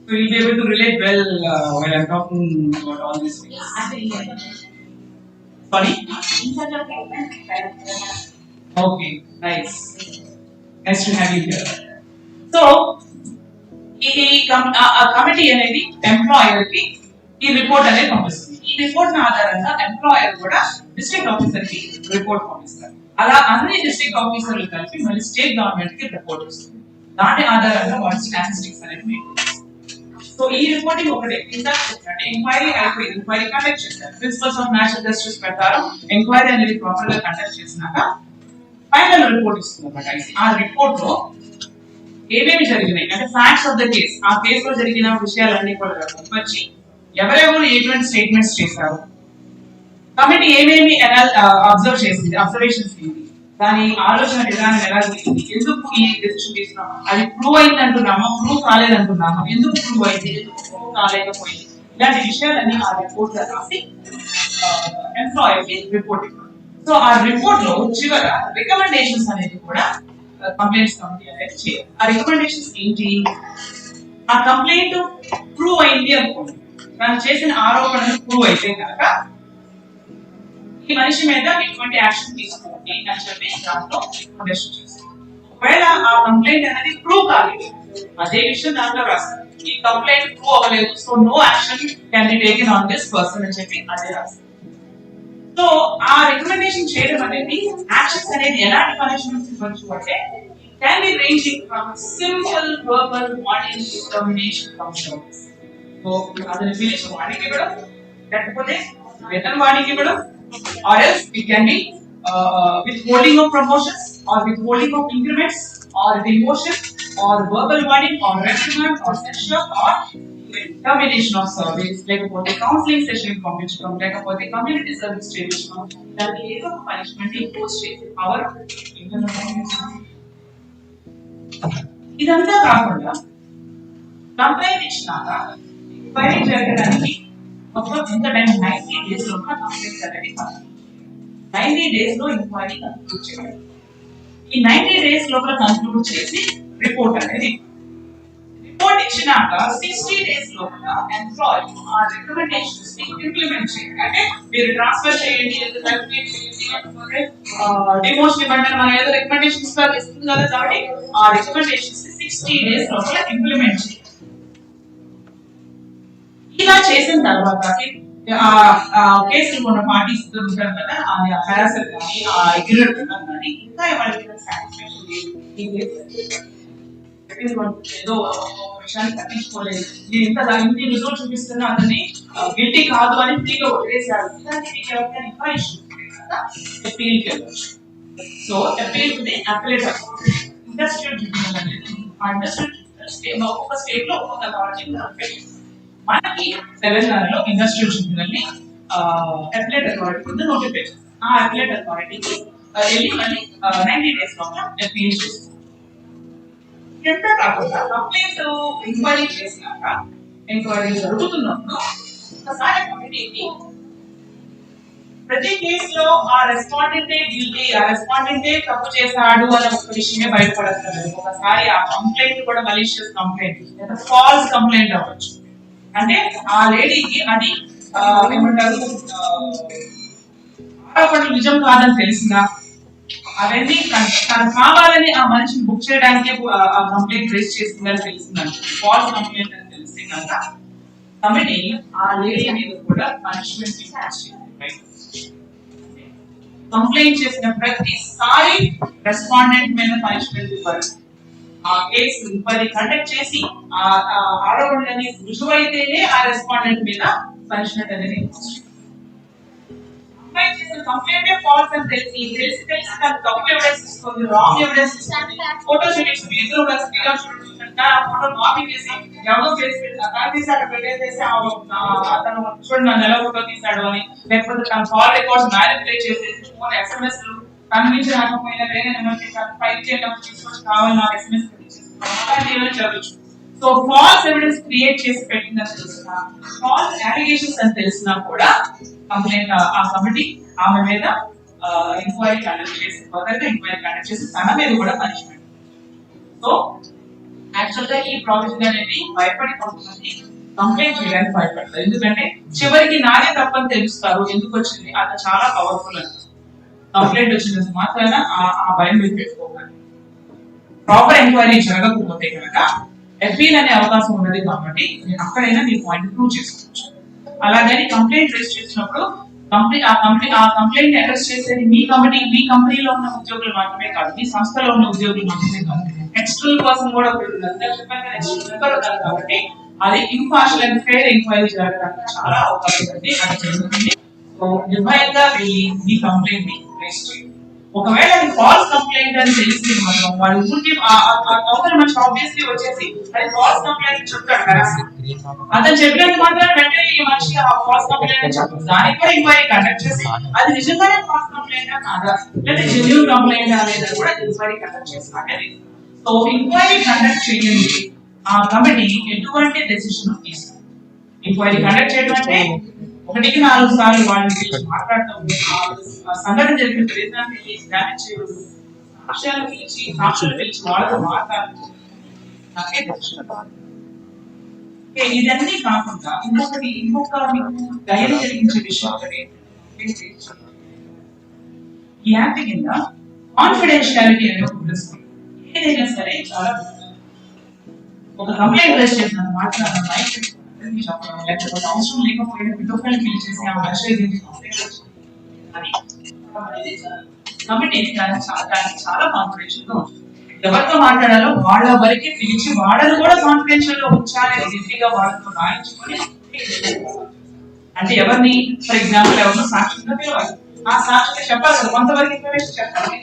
B: So you'll be able to relate well when I'm talking about all these things. Sorry? Okay, nice. Nice to have you here. So, committee అనేది ఎంప్లాయర్ కి ఈ రిపోర్ట్ అనేది పంపిస్తుంది. ఈ రిపోర్ట్ ఆధారంగా ఎంప్లాయర్ కూడా డిస్ట్రిక్ట్ ఆఫీసర్ కి రిపోర్ట్ పంపిస్తారు. అలా అన్ని డిస్ట్రిక్ట్ ఆఫీసర్లు కలిపి మళ్ళీ స్టేట్ గవర్నమెంట్ కి రిపోర్ట్ వస్తుంది. దాని ఆధారంగా వాళ్ళు స్టాటిస్టిక్స్ అనేది మెయింటైన్ చేస్తారు. సో ఈ రిపోర్టింగ్ ఒకటి ఎంక్వైరీ అయిపోయింది, ఎంక్వైరీ కండక్ట్ చేస్తారు, ప్రిన్సిపల్స్ ఆఫ్ నేషనల్ జస్టిస్ ప్రకారం ఎంక్వైరీ అనేది ప్రాపర్ గా కండక్ట్ చేసినాక ఫైనల్ రిపోర్ట్ ఇస్తుంది అన్నమాట. ఆ రిపోర్ట్ లో ఏమేమి జరిగినాయి అంటే ఫ్యాక్ట్స్ ఆఫ్ ద కేస్, ఆ కేసులో జరిగిన విషయాలన్నీ కూడా వచ్చి ఎవరెవరు ఎటువంటి స్టేట్మెంట్స్ చేశారు, కమిటీ ఏమేమి అబ్జర్వ్ చేసింది, అబ్జర్వేషన్స్ ఏంటి, దాని ఆలోచన విధానం ఎలా జరిగింది, ఎందుకు ఈ డెసిషన్ తీసుకున్నాము, అది ప్రూవ్ అయింది అంటున్నామా, ప్రూవ్ కాలేదంటున్నామా, ఎందుకు ప్రూవ్ అయింది, ఎందుకు ప్రూవ్ కాలేకపోయింది, ఇలాంటి విషయాలన్నీ ఆ రిపోర్ట్ లో రాసి ఎంప్లాయర్ కి రిపోర్ట్ ఇవ్వాలి. సో ఆ రిపోర్ట్ లో చివర రికమెండేషన్స్ అనేది కూడా కంప్లైంట్స్ కమిటీ అనేది చేయాలి. ఆ రికమెండేషన్స్ ఏంటి, ఆ కంప్లైంట్ ప్రూవ్ అయింది అనుకోండి, తను చేసిన ఆరోపణలు ప్రూవ్ అయితే కనుక ఈ మనిషి మీద ఎటువంటి యాక్షన్ తీసుకోండి అని చెప్పి దాంట్లో రికమెండేషన్ చేస్తారు. ఒకవేళ ఆ కంప్లైంట్ అనేది ప్రూవ్ కాలేదు, అదే విషయం దాంట్లో రాస్తారు, ఈ కంప్లైంట్ ప్రూవ్ అవ్వలేదు, so no action can be taken on this person అని చెప్పి అదే రాస్తారు. సో ఆ రికమెండేషన్ చేయడం అనేది యాక్షన్స్ అనేది ఎలాంటి పనిష్మెంట్స్ ఇవ్వచ్చు అంటే can be ranging from simple verbal warning to termination functions. So అతని పిలిచి వార్నింగ్ ఇవ్వడం, లేకపోతే వేతన వార్నింగ్ ఇవ్వడం, or else it can be withholding of promotions or withholding of increments or demotion or verbal warning or reprimand or censure or termination of service, లేకపోతే కౌన్సిలింగ్ సెషన్ పంపించడం, లేకపోతే కమ్యూనిటీ సర్వీస్ చేయించడం, దానికి ఏదో ఒక పనిష్మెంట్ ఇంపోజ్ చేసే పవర్ ఇదంతా కాకుండా కంప్లైంట్ ఇచ్చినాక ఎంక్వైరీ జరగడానికి ఇంత టైం 90 days లో కంప్లీట్ అనేది 90 days లో ఇంక్వైరీ కంక్లూడ్ చేయాలి. ఈ 90 days లోపల కంక్లూడ్ చేసి రిపోర్ట్ అనేది రిపోర్ట్ ఇచ్చినాక 60 days లోపల ఎంప్లాయీ ఆ రికమెండేషన్స్ ని ఇంప్లిమెంట్ చేయాలి. అంటే మీరు ట్రాన్స్ఫర్ చేయండి, డిమోషన్ ఇవ్వండి, మన ఏదో రికమెండేషన్స్ ఇస్తుంది కదా, కాబట్టి ఆ రికమెండేషన్స్ 60 days లోపల ఇంప్లిమెంట్ చేయాలి. ఇలా చేసిన తర్వాత కేసులు ఉన్న పార్టీస్ ఉంటారు కదా, ఆ హెరాసర్ కానీ ఆ ఇగ్నోర్ కానీ ఇంకా ఎవరికి సాటిస్ఫాక్షన్ ఏదో విషయాన్ని పట్టించుకోలేదు, నేను ఇంత ఇన్ని రిజల్ట్ చూపిస్తున్నా అతన్ని గిల్టీ కాదు అని ఫ్రీగా వదిలేశారు. ఎవరికైనా ఇంకా ఇష్యూ అపీల్కి వెళ్ళచ్చు. So appeal the appellate industrial tribunal అనేది ఆ ఇండస్ట్రియల్ ట్రిబ్యునల్ ఒక్కొక్క స్టేట్ లో ఒక్కొక్క అథారిటీ. మనకి తెలంగాణలో ఇండస్ట్రియల్ ట్రిబ్యునల్ ని అపీలేట్ అథారిటీ ఉంది, నోటిఫికేషన్ ఆ అపీలేట్ అథారిటీకి వెళ్ళి మళ్ళీ 90 days లోపల అపీల్ చేస్తుంది. ఎంత కాకుండా కంప్లైంట్ ఎంక్వైరీ చేసినాక ఎంక్వైరీ జరుగుతున్నప్పుడు ఒకసారి కమిటీకి ప్రతి కేసులో ఆ రెస్పాండెంటే గిల్టీ, ఆ రెస్పాండెంటే తప్పు చేశాడు అనే ఒక విషయమే బయటపడుతుంది. ఒకసారి ఆ కంప్లైంట్ కూడా మలీషియస్ కంప్లైంట్ లేదా ఫాల్స్ కంప్లైంట్ అవ్వచ్చు. అంటే ఆ లేడీకి అది ఏమంటారు ఆరోపణలు నిజం కాదని తెలిసిందా, అవన్నీ తను కావాలని ఆ మనిషిని బుక్ చేయడానికి ఆ కంప్లైంట్ రేస్ చేసిందని తెలిసిందంట. ఫాల్స్ కంప్లైంట్ అని తెలిస్తే కనుక కమిటీ ఆ లేడీ మీద కూడా పనిష్మెంట్ కంప్లైంట్ చేసిన ప్రతిసారి రెస్పాండెంట్ మీద పనిష్మెంట్ ఇవ్వాలి. ఆ కేసు ఇంక్వైరీ కండక్ట్ చేసి ఆ ఆరోపణలని రుజువైతేనే ఆ రెస్పాండెంట్ మీద పనిష్మెంట్ అనేది కంప్లైంట్ ఫాల్స్ అని తెలిసి తప్పు ఎవిడెన్స్ ఇస్తుంది, రాంగ్ ఎవిడెన్స్ ఇస్తుంది, ఫోటో షూటింగ్స్ ఇద్దరు ఫోటో కాపీ చేసి ఎవరో చేసి అక్కడ పెట్టేసేసి అతను చూడండి నన్ను ఎలా ఫోటో తీశాడు అని, లేకపోతే తన కాల్ రికార్డ్స్ మ్యానిపులేట్ చేసేసి ఫోన్ SMS తన నుంచి రాకపోయినా వేరే నెంబర్ ఫైల్ చేయడం తీసుకొచ్చి కావాలి నా SMS జరగచ్చు. సో ఫాల్స్ ఎవిడెన్స్ క్రియేట్ చేసి పెట్టిందని తెలిసిన, ఫాల్స్ అలిగేషన్స్ అని తెలిసినా కూడా కంప్లైంట్ ఆ కమిటీ ఆమె మీద ఎంక్వైరీ కండక్ట్ చేసి ఫర్దర్గా ఎంక్వైరీ కండక్ట్ చేసి తన మీద కూడా పనిష్మెంట్. సో యాక్చువల్ గా ఈ ప్రావిజన్ అనేది భయపడి కొంతమంది కంప్లైంట్ చేయడానికి భయపడతారు. ఎందుకంటే చివరికి నాదే తప్పని తెలుస్తారు. ఎందుకు వచ్చింది అది చాలా పవర్ఫుల్ అంట. కంప్లైంట్ వచ్చినంత మాత్రాన ఆ భయం మీద పెట్టుకోవాలి. ప్రాపర్ ఎంక్వైరీ జరగకపోతే కనుక అపీల్ అనే అవకాశం ఉన్నది. కాబట్టి నేను అక్కడైనా మీ పాయింట్ ప్రూవ్ చేసుకోవచ్చు. అలాగని కంప్లైంట్ రేస్ చేసినప్పుడు ఆ కంప్లైంట్ అడ్రస్ చేసేది మీ కంపెనీలో ఉన్న ఉద్యోగులు మాత్రమే కాదు, మీ సంస్థలో ఉన్న ఉద్యోగులు మాత్రమే కాదు, ఎక్స్టర్నల్ పర్సన్ కూడా కాబట్టి అది ఇంపార్షియల్ అండ్ ఫెయిర్ ఎంక్వైరీ జరగడానికి చాలా అవకాశం ఉంది. అది జరుగుతుంది. సో నిర్భయంగా వెళ్ళి మీ కంప్లైంట్ ని రేస్ చేయండి. ఒకవేళ అది ఫాల్స్ కంప్లైంట్ అని తెలిసి మనం వాడు ఊరికి అవతల మనిషి ఆబ్వియస్లీ వచ్చేసి అది ఫాల్స్ కంప్లైంట్ చెప్తాడు కదా, అతను చెప్పినంత మాత్రం వెంటనే ఈ మనిషి ఆ ఫాల్స్ కంప్లైంట్ అని చెప్తాడు. దానికి కూడా ఎంక్వైరీ కండక్ట్ చేసి అది నిజంగానే ఫాల్స్ కంప్లైంట్ కాదా లేదా జెన్యూన్ కంప్లైంట్ అనేది కూడా ఎంక్వైరీ కండక్ట్ చేస్తానే. సో ఎంక్వైరీ కండక్ట్ చేయండి. ఆ కమిటీ ఎటువంటి డెసిషన్ తీసుకుంది. ఎంక్వైరీ కండక్ట్ చేయడం అంటే 1-4 సార్లు వాళ్ళని మాట్లాడటం, సంఘటన జరిగిన ప్రదేశాన్ని డ్యామేజ్ చేయడం, సాక్షులు పిలిచి వాళ్ళతో మాట్లాడటం, ఇదన్నీ కాకుండా ఇంకొక ధైర్యం కలిగించే విషయం ఒకటి ఈ యాక్ట్ కింద కాన్ఫిడెన్షియాలిటీ అనేది ఉంటుంది. ఏదైనా సరే చాలా ఒక కంప్లైంట్ రేస్ చేసిన మాట్లాడడం లేకపోతే అవసరం లేకపోయినా విడోకలు పిలిచేసి ఆ మెసేజ్ కమిటీ దానికి చాలా కాన్ఫిడెన్షియల్ గా ఉంటుంది. ఎవరితో మాట్లాడాలో వాళ్ళ వరకే పిలిచి వాళ్ళని కూడా కాన్ఫిడెన్షియల్ గా ఉంచాలి. ఈజీగా వాళ్ళతో రాయించుకొని అంటే ఎవరిని ఫర్ ఎగ్జాంపుల్ ఎవరినో సాక్షిగా పిలవాలి. ఆ సాక్షిగా చెప్పాలి కదా, కొంతవరకు ఇన్ఫర్మేషన్ చెప్పాలి.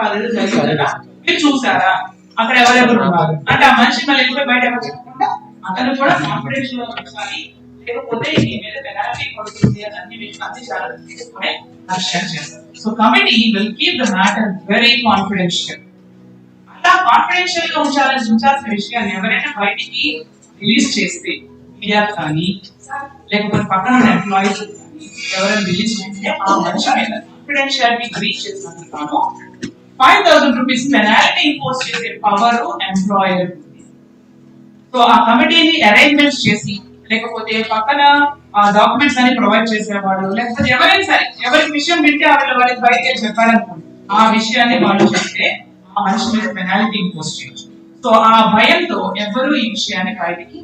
B: అదేదో జరిగిందా మీరు చూసారా, అక్కడ ఎవరెవరు ఉన్నారు అంటే ఆ మనిషి మళ్ళీ ఎప్పుడు బయట ఎవరు చెప్పకుండా అతను కూడా కాన్ఫిడెన్స్ లో ఉంచాలి. లేకపోతే ఈ మీద పెనాల్టీ పడుతుంది అని అన్ని విషయాలు తీసుకునే రక్షణ చేస్తారు. So committee will keep the matter very confidential. అలా కాన్ఫిడెన్షియల్ గా ఉంచాల్సిన విషయాన్ని ఎవరైనా బయటికి రిలీజ్ చేస్తే మీడియా కానీ లేకపోతే పక్కన ఎంప్లాయీస్ కానీ ఎవరైనా రిలీజ్ చేస్తే ఆ మనిషి మీద కాన్ఫిడెన్షియాలిటీ బ్రీచ్ చేసినందుకు 5,000 రూపీస్ పెనాల్టీ ఇంపోజ్ చేసే పవర్ ఎంప్లాయర్. సో ఆ కమిటీని అరేంజ్మెంట్స్ చేసి లేకపోతే పక్కన ఆ డాక్యుమెంట్స్ అని ప్రొవైడ్ చేసేవాడు లేకపోతే ఎవరైనా సరే ఎవరికి విషయం వింటే వాళ్ళకి బయటకి చెప్పాలనుకోండి ఆ విషయాన్ని వాళ్ళు చెప్తే ఆ మనిషి మీద పెనాల్టీ ఇంపోజ్ చేయొచ్చు. సో ఆ భయంతో ఎవరు ఈ విషయాన్ని బయటికి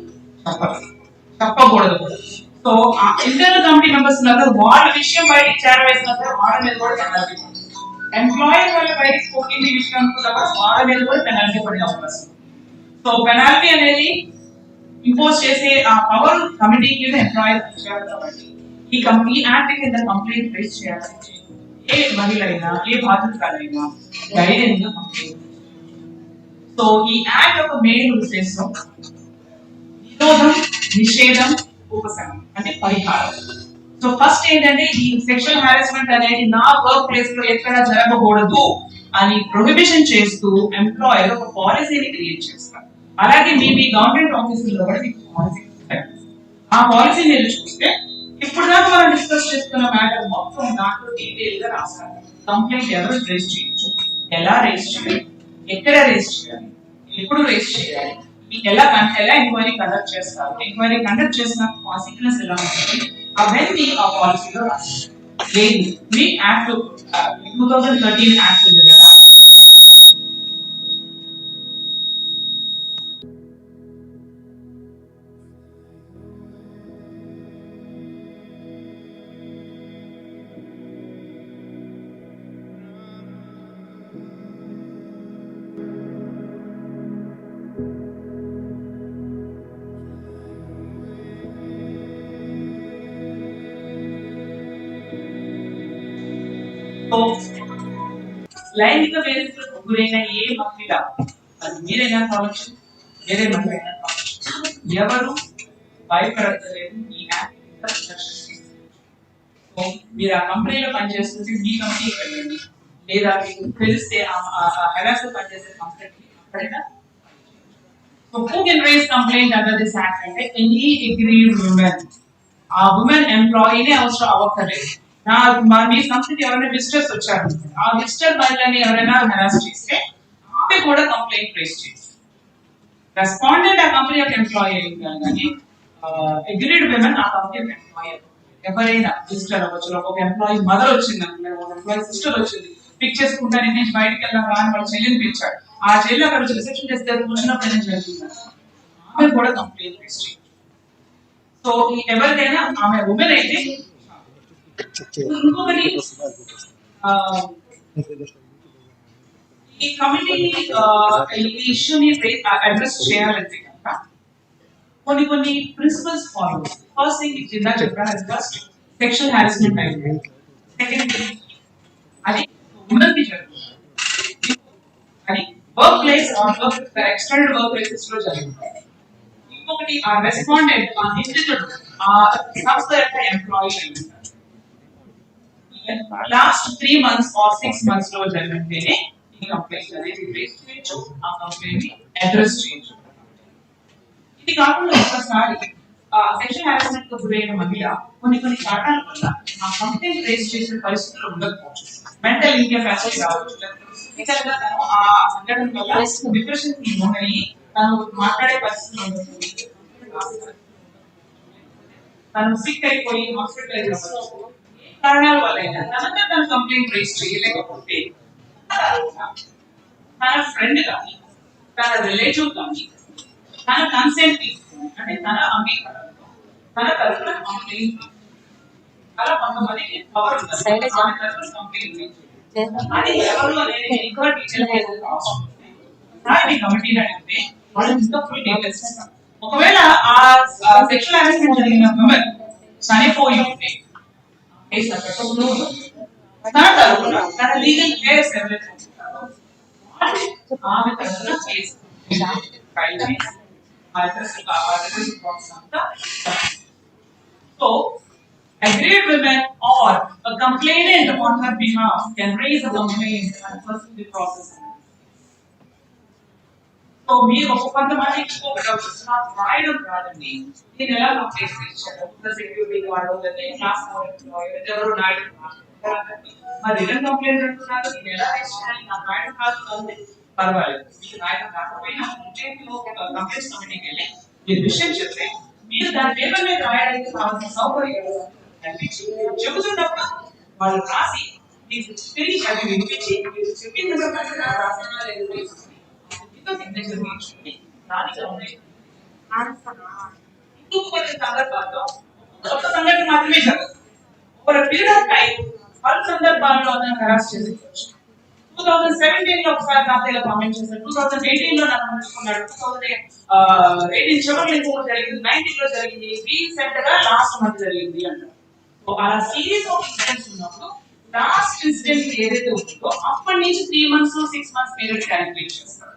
B: చెప్పకూడదు. సో ఆ ఇంటర్నల్ కమిటీ మెంబర్స్ ఉన్నారు వాళ్ళ విషయం బయటికి చేరవేసిన వాళ్ళ మీద కూడా పెనాల్టీ. ఎంప్లాయర్ వాళ్ళ బయటికి పోయింది విషయం కూడా వాళ్ళ మీద కూడా పెనాల్టీ పడే అవకాశం. సో పెనాల్టీ అనేది ఇంపోజ్ చేసే ఆ పవర్ కమిటీకి ఎంప్లాయర్ ఇచ్చారు కాబట్టి ఈ కంపెనీ యాక్ట్ కింద కంప్లైంట్ రేజ్ చేయాలంటే ఏ మహిళ అయినా ఏ బాధితురాలైనా ధైర్యంగా కంప్లైంట్. సో ఈ యాక్ట్ యొక్క మెయిన్ ఉద్దేశం నిరోధం, నిషేధం, ఉపశమనం అంటే పరిహారం. సో ఫస్ట్ ఏంటంటే ఈ సెక్షువల్ హారాస్మెంట్ అనేది నా వర్క్ ప్లేస్ లో ఎక్కడ జరగకూడదు అని ప్రొహిబిషన్ చేస్తూ ఎంప్లాయర్ ఒక పాలసీని క్రియేట్ చేస్తారు. అలాగే మీ గవర్నమెంట్ ఆఫీసుల్లో కూడా మీకు పాలసీ ఆ పాలసీ మీరు చూస్తే ఇప్పుడు దాకా మనం డిస్కస్ చేస్తున్న మ్యాటర్ మొత్తం దాంట్లో డీటెయిల్ గా రాస్తారు. కంప్లైంట్ ఎవరు రేస్ చేయొచ్చు, ఎలా రేస్ చేయాలి, ఎక్కడ రేస్ చేయాలి, ఎప్పుడు రేస్ చేయాలి, ఎలా ఎంక్వైరీ కండక్ట్ చేస్తారు, ఎంక్వైరీ కండక్ట్ చేసిన కాన్సిక్వెన్స్ ఎలా ఉంటుంది అవన్నీ ఆ పాలసీలో రాస్తారు. లేదు మీ యాక్ట్ 2013 యాక్ట్ ఉంది కదా లైంగిక వేధింపులకు గురైన ఏ మహిళ అది మీరైనా కావచ్చు వేరే మహిళ అయినా కావచ్చు ఎవరు భయపడతలేదు ఈ మీరు ఆ కంపెనీలో పనిచేస్తుంటే మీ కంపెనీకి వెళ్ళండి లేదా మీకు తెలిస్తే హెరాస్ పనిచేసే కంపెనీకి ఎక్కడైనా. So who can raise complaint under this act అంటే any aggrieved woman. ఆ ఉమెన్ ఎంప్లాయీనే అవసరం అవ్వక్కర్లేదు. మీ సంస్థకి ఎవరైనా విజిటర్స్ వచ్చారు ఆ విజిటర్ మహిళని ఎవరైనా హెరాస్ చేస్తే ఆమె కూడా కంప్లైంట్ రేస్ చేస్తారు. రెస్పాండెంట్ ఆ కంపెనీ యొక్క ఎంప్లాయీ అయింటారు కానీ అగ్రీడ్ విమెన్ ఆ కంపెనీ యొక్క ఎంప్లాయీ ఎవరైనా విజిటర్ అవ్వచ్చు. ఒక ఎంప్లాయీ మదర్ వచ్చింది అనుకున్నారు ఒక ఎంప్లాయీ సిస్టర్ వచ్చింది పిక్ చేసుకుంటారు ఇంటి బయటకి వెళ్దాం అని వాళ్ళ చెల్లిని పిలిచాడు ఆ చెల్లి అక్కడ వచ్చి రిసెప్షన్ చేస్తే కూర్చున్నప్పుడు ఏం జరుగుతుంది ఆమె కూడా కంప్లైంట్ రేస్ చేయాలి. సో ఎవరికైనా ఆమె ఉమెన్ అయితే ఇంకొకటి ఈ కమిటీ ఈ ఇష్యూని అడ్రస్ చేయాలంటే కనుక కొన్ని ప్రిన్సిపల్స్ ఫాలో. ఫస్ట్ థింగ్ జిల్లా చెప్పాను ఫస్ట్ సెక్షువల్ హారాస్మెంట్ అయింది. సెకండ్ అది ఉమెన్ కి జరుగుతుంది. అది work place extended work places లో జరుగుతుంది. ఇంకొకటి ఆ రెస్పాండెంట్ ఆ నిందితుడు ఆ సంస్థ యొక్క employee last 3 months or 6 months లో జరిగితేనే ఈ కంప్లైంట్ అనేది రేస్ చేయొచ్చు ఆ కంప్లైంట్ ని అడ్రస్ చేయొచ్చు. ఇది కాకుండా ఒకసారి సెక్షువల్ హారాస్మెంట్ కు గురైన మహిళ కొన్ని కారణాల వల్ల ఆ కంప్లైంట్ రేస్ చేసే పరిస్థితులు ఉండకపోవచ్చు. మెంటల్ ఇన్కెపాసిటీ రావచ్చు ఇతరుగా తను ఆ సంఘటన వల్ల డిప్రెషన్ కి లోనయ్యి తను మాట్లాడే పరిస్థితులు ఉంటుంది. తను సిక్ అయిపోయి హాస్పిటలైజ్ అవ్వచ్చు. కారణాల వల్ల తనంతా తన కంప్లైంట్ రేస్ చేయలేకపోతే తన ఫ్రెండ్ కానీ తన రిలేటివ్ కానీ తన కన్సెంట్ తీసుకుని అంటే తన అంగీకారంతో తన తరఫున కంప్లైంట్ అలా కొంతమందికి పవర్ ఉంటుంది కంప్లైంట్ అది ఎవరు అనేది ఎక్కువ డీటెయిల్ కమిటీని అడిగితే వాళ్ళు ఇంకా ఫుల్ డీటెయిల్స్ ఇస్తారు. ఒకవేళ ఆ సెక్షువల్ హారాస్మెంట్ జరిగిన ఉమెన్ చనిపోయి ఉంటే తన తరఫున తన లీగల్ కేర్స్ ఎవరైతే ఉంటారో ఆమె తరఫున case So, agreed women or a complainant on her behalf can raise a complaint and pursue the process. So మీరు కొంతమంది రాయడం కాదండి, నేను ఎలా కంప్లైంట్ ఇచ్చాను సెక్యూరిటీ వాడు క్లాస్ ఎవరు రాయడం మరి రిటర్న్ కంప్లైంట్ అంటున్నారు, నేను ఎలా ఇచ్చాను నాకు రాయడం కాదు అంటే పర్వాలేదు, మీకు రాయడం కాకపోయినా కంప్లైంట్స్ కమిటీకి వెళ్ళి మీరు విషయం చెప్తే మీరు దాని పేపర్ మీద రాయడానికి కావాల్సిన సౌకర్యం కల్పించి చెబుతున్నప్పుడు వాళ్ళు రాసి మీకు తిరిగి చదివి వినిపించి మీరు చెప్పిన ఇంకొక సందర్భాల్లో ఒక సంఘటన మాత్రమే జరగదు, ఒక పీరియడ్ ఆఫ్ టైం పలు సందర్భాల్లో అతను హరాస్ చేసేయచ్చు. 2017 లో ఒకసారి తాతయ్యలో కామెంట్ చేశారు, 2018 లో నాకు పంచుకున్నాడు, 2018 చివరిలో ఇంకొకటి జరిగింది, 19 లో జరిగింది, రీసెంట్ గా లాస్ట్ మంత్ జరిగింది అంటారు. సో అలా సిరీస్ ఆఫ్ ఇన్సిడెంట్స్ ఉన్నప్పుడు లాస్ట్ ఇన్సిడెంట్ ఏదైతే ఉంటుందో అప్పటి నుంచి 3 months 6 months పీరియడ్ క్యాలిక్యులేట్ చేస్తారు.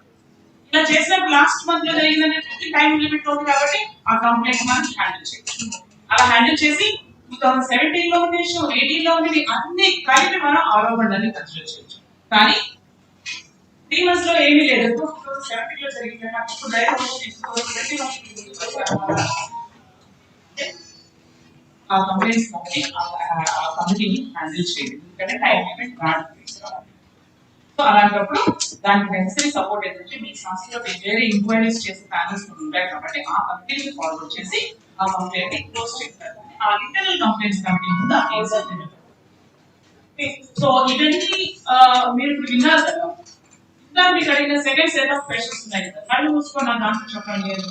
B: ఇలా చేసినప్పుడు లాస్ట్ మంత్ లో జరిగిందనే టైం లిమిట్ ఉంది కాబట్టి ఆ కంప్లైంట్ మనం హ్యాండిల్ చేయొచ్చు. అలా హ్యాండిల్ చేసి 2017 లో ఉన్న విషయం 18 లో ఉన్నవి అన్ని కలిపి మనం ఆరోపణలని కన్సిడర్ చేయొచ్చు. కానీ 3 months లో ఏమీ లేదు, 2017 లో జరిగింది అప్పుడు డైరెక్ట్ ఆ కంప్లైంట్స్ కమిటీని హ్యాండిల్ చేయాలి, ఎందుకంటే టైం లిమిట్ సో అలాంటప్పుడు దానికి నెసరీ సపోర్ట్ ఏంటంటే మీ సంస్థలో వేరే ఎంక్వైరీస్ చేసే ప్యానల్స్ ఉంటాయి కాబట్టి ఆ కమిటీని ఫార్వర్డ్ చేసి ఆ కంప్లైంట్ ని క్లోజ్ చేస్తారు. ఆ ఇంటర్నల్ కంప్లైంట్స్ కమిటీ ముందు ఆ కేసు సో ఇవన్నీ మీరు ఇప్పుడు విన్నారు కదా, ఇంకా మీకు అడిగిన సెకండ్ సెట్ ఆఫ్ క్వశ్చన్స్ ఉన్నాయి కదా, కళ్ళు మూసుకొని నా దాంట్లో చెప్పండి లేదు.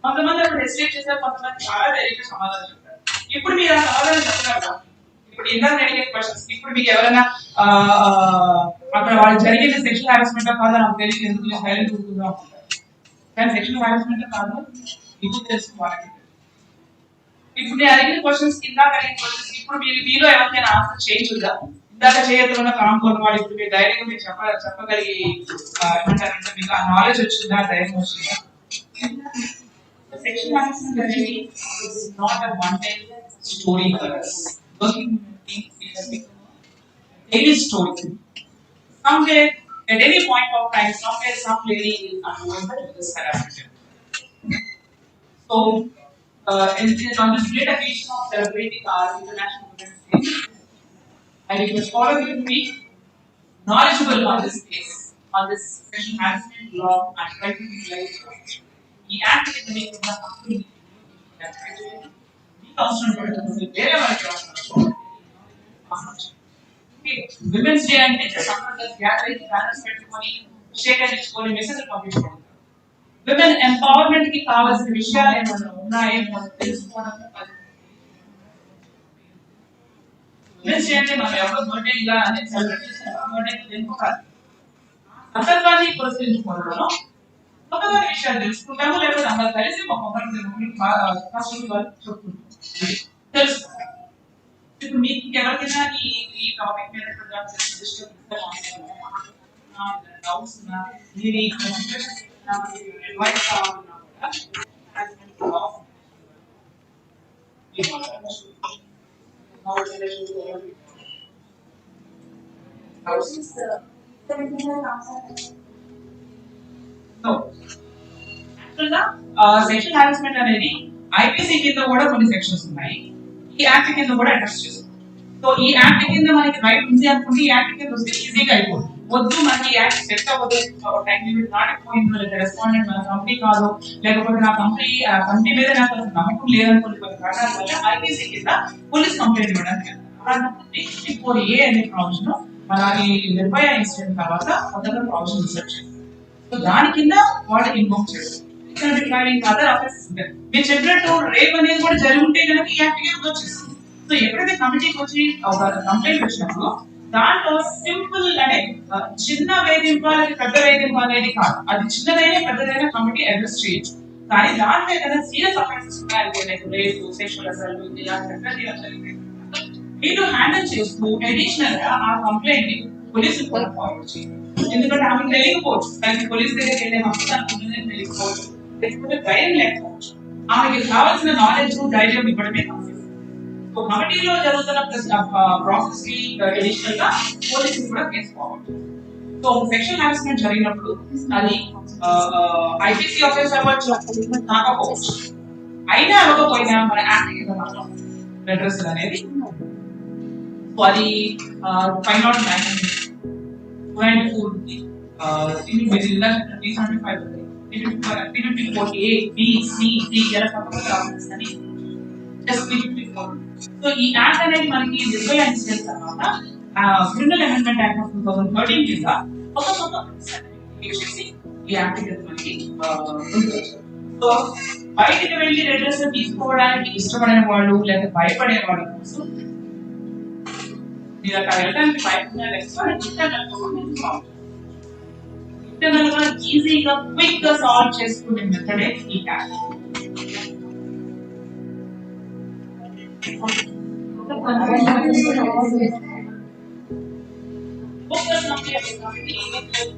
B: కొంతమంది అప్పుడు హెసిటేట్ చేశారు, కొంతమంది చాలా ధైర్యంగా సమాధానం చెప్పారు. ఇప్పుడు మీరు ఆ సమాధానం చెప్తారా? ఇప్పుడు ఇందాక అడిగే క్వశ్చన్స్ ఇప్పుడు మీకు ఎవరైనా అక్కడ వాళ్ళు జరిగేది సెక్షువల్ హారాస్మెంట్ కాదా నాకు తెలియదు, ఎందుకు సైలెంట్ ఉంటుందో అనుకుంటారు. కానీ సెక్షువల్ హారాస్మెంట్ కాదు ఇది తెలుసు వాళ్ళకి. ఇప్పుడు నేను అడిగిన క్వశ్చన్స్ ఇందాక అడిగిన క్వశ్చన్స్ ఇప్పుడు మీలో ఎవరికైనా ఆన్సర్ చేయొచ్చుగా? ఇందాక చేయొద్దు కానుకోని వాళ్ళు ఇప్పుడు మీరు ధైర్యంగా మీరు చెప్పగలిగి ఏమంటారంటే మీకు ఆ నాలెడ్జ్ వచ్చిందా, ధైర్యం వచ్చిందా? Sexual harassment really is not a one-time story for us. Working is a daily story. Somewhere, at any point of time, somewhere, some lady is unable to this harassment. So, on this great occasion of celebrating our International Women's Day, I request all of you to be knowledgeable on this case, on this sexual harassment law, and try to utilize it. ఈ యాక్ట్ కింద మీకు అవసరం పడుతుంది, వేరే వాళ్ళకి అవసరం. విమెన్స్ డే అంటే గ్యాదరింగ్ బ్యానర్స్ పెట్టుకొని షేక్ హ్యాండ్ ఇచ్చుకొని మెసేజ్ పంపించుకోవడం. విమెన్ ఎంపవర్మెంట్ కి కావాల్సిన విషయాలు ఏమైనా ఉన్నాయేమో తెలుసుకోవడం. విమెన్స్ డే అంటే మనం ఎవరో బర్త్డే ఇలా అనేది సెలబ్రేట్ చేసిన బర్త్డే తెలుసుకోవాలి, సందర్భాన్ని పరిశీలించుకోవడంలో ఒకదాని విషయాలు తెలుసుకుంటాము, లేకపోతే అందరూ కలిసి ఒక్కొక్కరికి చెప్పుకుంటాం తెలుసుకుంటాం. ఇప్పుడు మీకు ఎవరికైనా ఈ టాపిక్ మీద డౌట్స్ ఉన్నా మీరు అడ్వైస్ కావాలన్నా సెక్షువల్ హారాస్మెంట్ అనేది ఐపీసీ కింద కూడా కొన్ని సెక్షన్స్ ఉన్నాయి, ఈ యాక్ట్ కింద కూడా అడ్రస్ చేస్తాం. సో ఈ యాక్ట్ కింద మనకి రైట్ ఉంది అనుకుంటే ఈ యాక్ట్ కింద వస్తే ఈజీగా అయిపోతుంది. వద్దు మనకి ఈ యాక్ట్ సెట్ అవ్వదు, టైం లిమిట్ దాటిపోయిందో, లేదా రెస్పాండెంట్ మన కంపెనీ కాదు, లేకపోతే నా కంపెనీ మీద నాకు నమ్మకం లేదనుకునే కొన్ని కారణాల వల్ల ఐపీసీ కింద పోలీస్ కంప్లైంట్ ఇవ్వడానికి ఏ అనే ప్రావిజన్ మన ఈ నిర్భయ ఇన్సిడెంట్ తర్వాత కొత్తగా ప్రావిజన్ రిసర్చ్ చేస్తాం. సో దాని కింద వాళ్ళు ఇన్వాల్వ్ చేస్తారు. అదర్ అఫెన్సెస్ ఉంటాయి. మీరు చెప్పినట్టు రేప్ అనేది కూడా జరిగి ఉంటే కనుక ఈ యాక్ట్ కింద వచ్చేస్తుంది. సో ఎప్పుడైతే కమిటీకి వచ్చి ఒక కంప్లైంట్ వచ్చినప్పుడు దాంట్లో సింపుల్ అంటే చిన్న వేధింపు పెద్ద వేధింపు అనేది కాదు, అది చిన్నదైనా పెద్దదైనా కమిటీ అడ్రస్ చేయొచ్చు. కానీ దాంట్లో ఏదైనా సీరియస్ అఫెన్సెస్ ఉన్నాయంటే రేపు సెక్షువల్ అసల్ట్ ఇలాంటి మీరు హ్యాండిల్ చేస్తూ అడిషనల్ గా ఆ కంప్లైంట్ ని పోలీసులు కూడా ఫార్వర్డ్ చేయాలి. ఎందుకంటే ఆమెకు తెలియకపోవచ్చు, దానికి పోలీస్ దగ్గరికి వెళ్ళే హక్కు అనుకుంటుందని తెలియకపోవచ్చు, లేకపోతే ధైర్యం లేకపోవచ్చు. ఆమెకి కావాల్సిన నాలెడ్జ్ ధైర్యం ఇవ్వడమే సో కమిటీలో జరుగుతున్న ప్రాసెస్ కి అడిషనల్ గా పోలీసులు కూడా కేసు ఫార్వర్డ్ చేస్తారు. సో సెక్షువల్ హారాస్మెంట్ జరిగినప్పుడు అది ఐపీసీ ఆఫీసర్ అవ్వచ్చు, కాకపోవచ్చు. అయినా అవ్వకపోయినా మన యాక్ట్ కింద మాత్రం రెడ్రెసల్ అనేది సో అది 509 ఉంది. మీరు ఇందాక 375 ఉంది. 354 A B C D ఎలా అని జస్ట్ 354. సో ఈ యాక్ట్ అనేది మనకి నిర్భయ ఇన్సిడెంట్స్ అన్నమాట. క్రిమినల్ అమెండ్మెంట్ యాక్ట్ ఆఫ్ 2013 కింద ఒక ఈ యాక్ట్ కింద మనకి ఉంది. సో బయటికి వెళ్ళి రెడ్రెసల్ తీసుకోవడానికి ఇష్టపడిన వాళ్ళు లేదా భయపడే వాళ్ళు మీరు అక్కడ వెళ్ళడానికి భయపడిన ఇంటర్నల్ గా ఈజీగా క్విక్ గా సాల్వ్ చేసుకునే మెథడే ఈ యాక్ట్.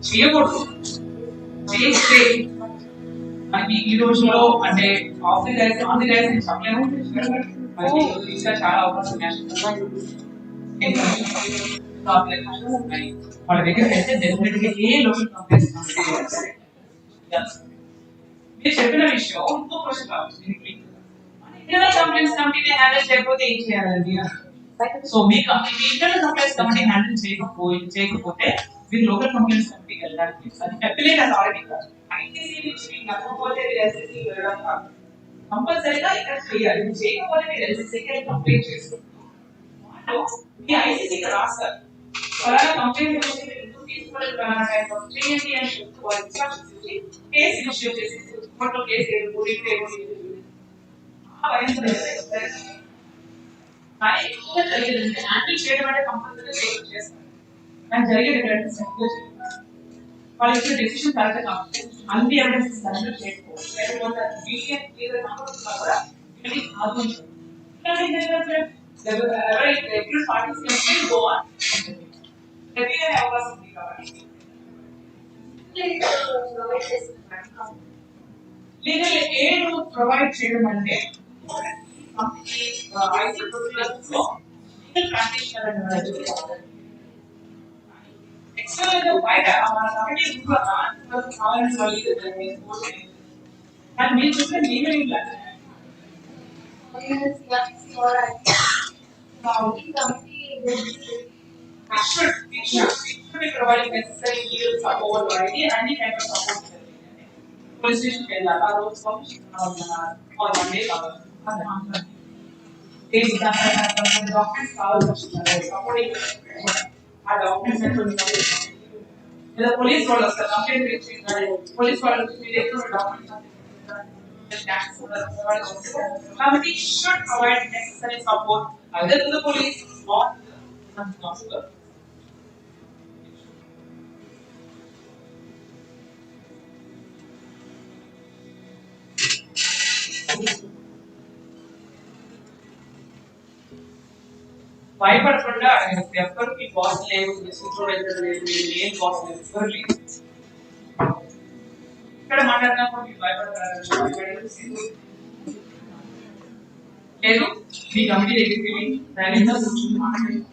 B: చేయకూడదు, చేస్తే మనకి ఈ రోజులో అంటే ఆఫీస్ చెప్పలేము, మనకి ఇంకా చాలా అవకాశం వాళ్ళ దగ్గర అయితే డెఫినెట్ గా ఏ లోకల్ కంప్లైంట్స్ మీరు చెప్పిన విషయం ఇంకో క్వశ్చన్ రావచ్చు. ఇంటర్నల్ కంప్లైంట్స్ కమిటీ హ్యాండిల్ చేయకపోతే ఏం చేయాలండి? సో మీ ఇంటర్నల్ కంప్లైంట్స్ కమిటీ హ్యాండిల్ చేయకపోతే మీరు లోకల్ కంప్లైంట్స్ కమిటీకి వెళ్ళడానికి అది అపిలేట్ అథారిటీ కాదు. ఐటీసీ నుంచి నమ్మకపోతే ఎల్సీసీ వెళ్ళడం కాదు, కంపల్సరీగా ఇక్కడ చేయాలి. చేయకపోతే మీరు ఎల్సీసీకి కంప్లైంట్ చేస్తారు. మీ ఐసీసీకి రాస్తారు ఫలానా కంప్లైంట్ వచ్చి మీరు ఎందుకు తీసుకోలేదు చేయండి అని చెప్తూ వాళ్ళు ఇన్స్ట్రక్షన్స్ ఇచ్చి కేసు ఇష్యూ చేసి కోర్టులో కేసు హ్యాండిల్ చేయడం అంటే కంపల్సరీ చేస్తారు. దానికి జరిగేది వాళ్ళకి డెసిషన్ కరెక్ట్ కాబట్టి అన్ని ఎవిడెన్స్ సరెండర్ చేయకపోవచ్చు. లీగల్ ఎయిడ్ ప్రొవైడ్ చేయడం అంటే బయట మీరు చూస్తే legal providing necessary legal support or any kind of support. Police station వెళ్ళాలి, ఆ రోజు వన్ డే కావాలి, డాక్యుమెంట్స్ కావాలి, సపోర్టింగ్ ఆ డాక్యుమెంట్స్ లేదా పోలీస్ వాళ్ళు వస్తారు కంప్లైంట్ ఇచ్చి పోలీస్ వాళ్ళు డాక్యుమెంట్స్ కాబట్టి should provide necessary support either to the police or to the counselor. భయపడకుండా ఎవరికి బాస్ లేదు, సూపర్వైజర్ లేదు, ఏం బాస్ లేదు, ఎవరు లేదు. ఇక్కడ మాట్లాడినప్పుడు మీరు భయపడతారు లేదు, మీ కమిటీ దగ్గరికి వెళ్ళి ధైర్యంగా కూర్చొని మాట్లాడండి.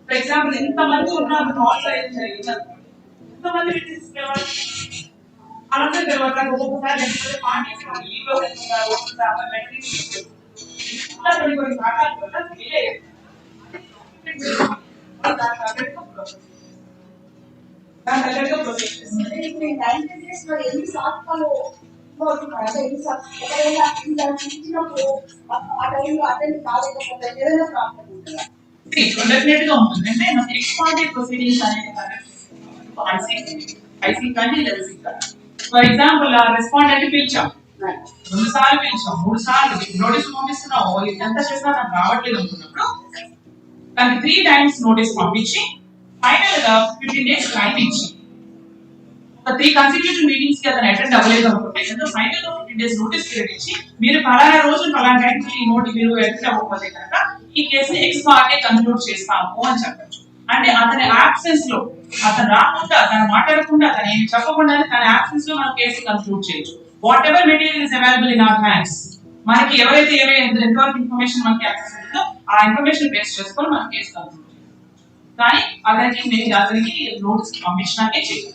B: ఫర్ ఎగ్జాంపుల్ ఎంతమంది ఉన్నారు ఎంతమంది అలాంటి తర్వాత ఒక్కొక్కసారి లేకపోతే పార్టీ లీలో కొన్ని భాగాలు వల్ల డిలే డెఫినెట్ గా ఉంటుంది. అంటే మనకి ఎక్స్పార్టీ ప్రొసీడింగ్స్ అనేది ఐసీ కానీ ఎల్సీ కానీ. ఫర్ ఎగ్జాంపుల్ రెస్పాండెంట్ పిలిచాం, 2 సార్లు పిలిచాం, 3 సార్లు నోటీసులు పంపిస్తున్నావు, ఎంత చేసినా నాకు రావట్లేదు అనుకున్నప్పుడు దానికి 3 times నోటీస్ పంపించి ఫైనల్ గా 15 days టైం ఇచ్చి ఒక 3 consecutive meetings కి అతను అటెండ్ అవ్వలేదు అనుకుంటే ఫైనల్ గా 15 days నోటీస్ పీరియడ్ ఇచ్చి మీరు పలానా రోజు పలానా టైంకి ఈ నోటి మీరు అటెండ్ అవ్వకపోతే కనుక ఈ కేసుని ఎక్స్ పార్టీ కన్క్లూడ్ చేస్తాము అని చెప్పచ్చు. అంటే అతని ఆబ్సెన్స్ లో అతను రాకుండా తను మాట్లాడకుండా తను ఏమి చెప్పకుండా తన ఆబ్సెన్స్ లో మనం కేసు కన్క్లూడ్ చేయొచ్చు. What ever material is available in our hands, మనకి ఎవరైతే ఎంతవరకు ఇన్ఫర్మేషన్ మనకి యాక్సెస్ ఉంటుందో ఆ ఇన్ఫర్మేషన్ బేస్ చేసుకొని మనం కేసు కన్క్లూడ్ చేయొచ్చు. కానీ అతనికి నోటీస్ పంపించినాకే చేయాలి.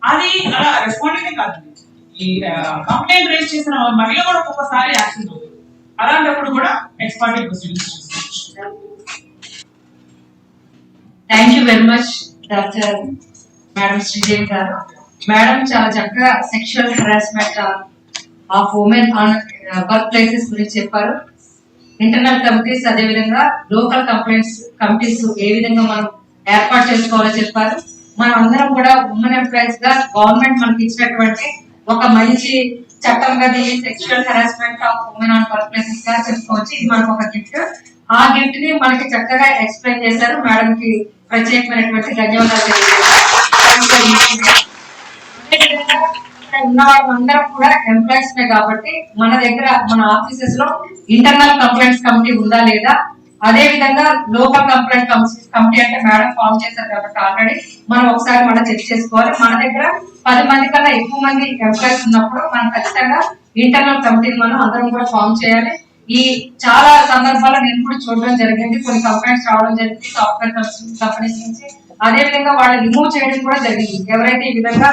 B: అది అలా రెస్పాండింగ్ కాదు, ఈ కంప్లైంట్ రేజ్ చేసిన మహిళ కూడా ఒక్కొక్కసారి యాక్సిడెంట్ అవుతుంది. అలాంటప్పుడు కూడా ఎక్స్పర్ట్ ప్రొసీడింగ్స్ చేసుకోవచ్చు.
C: Thank you very much doctor madam Sridevi గారు. మేడం చాలా చక్కగా sexual harassment of women on work places గురించి చెప్పారు. ఇంటర్నల్ కమిటీస్, అదే విధంగా లోకల్ కంప్లైంట్స్ కమిటీస్ ఏ విధంగా మనం ఏర్పాటు చేసుకోవాలో చెప్పారు. మనం అందరం కూడా ఉమెన్ ఎంప్లాయీస్ గా గవర్నమెంట్ మనకి ఇచ్చినటువంటి ఒక మంచి చట్టంగా దీన్ని sexual harassment of women on work places గా చెప్పుకోవచ్చు. ఇది మనకు ఒక గిఫ్ట్. ఆ గిఫ్ట్ ని మనకి చక్కగా ఎక్స్ప్లెయిన్ చేశారు. మేడం కి ప్రత్యేకమైనటువంటి ధన్యవాదాలు ఉన్న వాళ్ళందరం కూడా ఎంప్లాయీస్ కాబట్టి మన దగ్గర మన ఆఫీసెస్ లో ఇంటర్నల్ కంప్లైంట్స్ కమిటీ ఉందా లేదా, అదే విధంగా లోకల్ కంప్లైంట్ కమిటీ అంటే మేడం ఫామ్ చేశారు కాబట్టి ఆల్రెడీ మనం ఒకసారి మనం చెక్ చేసుకోవాలి. మన దగ్గర 10 మంది కన్నా ఎక్కువ మంది ఎంప్లాయీస్ ఉన్నప్పుడు మనం ఖచ్చితంగా ఇంటర్నల్ కమిటీని మనం అందరం కూడా ఫామ్ చేయాలి. ఈ చాలా సందర్భాల్లో నేను కూడా చూడడం జరిగింది, కొన్ని కంప్లైంట్స్ రావడం జరిగింది సాఫ్ట్వేర్ కంపెనీస్ నుంచి. అదే విధంగా వాళ్ళు రిమూవ్ చేయడం కూడా జరిగింది. ఎవరైతే ఈ విధంగా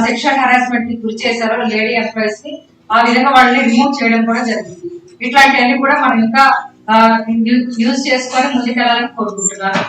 C: సెక్షువల్ హెరాస్మెంట్ కి గురి చేశారో లేడీ ఎంప్లాయీస్ ని, ఆ విధంగా వాళ్ళని రిమూవ్ చేయడం కూడా జరిగింది. ఇట్లాంటివన్నీ కూడా మనం ఇంకా యూజ్ చేసుకొని ముందుకెళ్ళాలని కోరుకుంటున్నాను.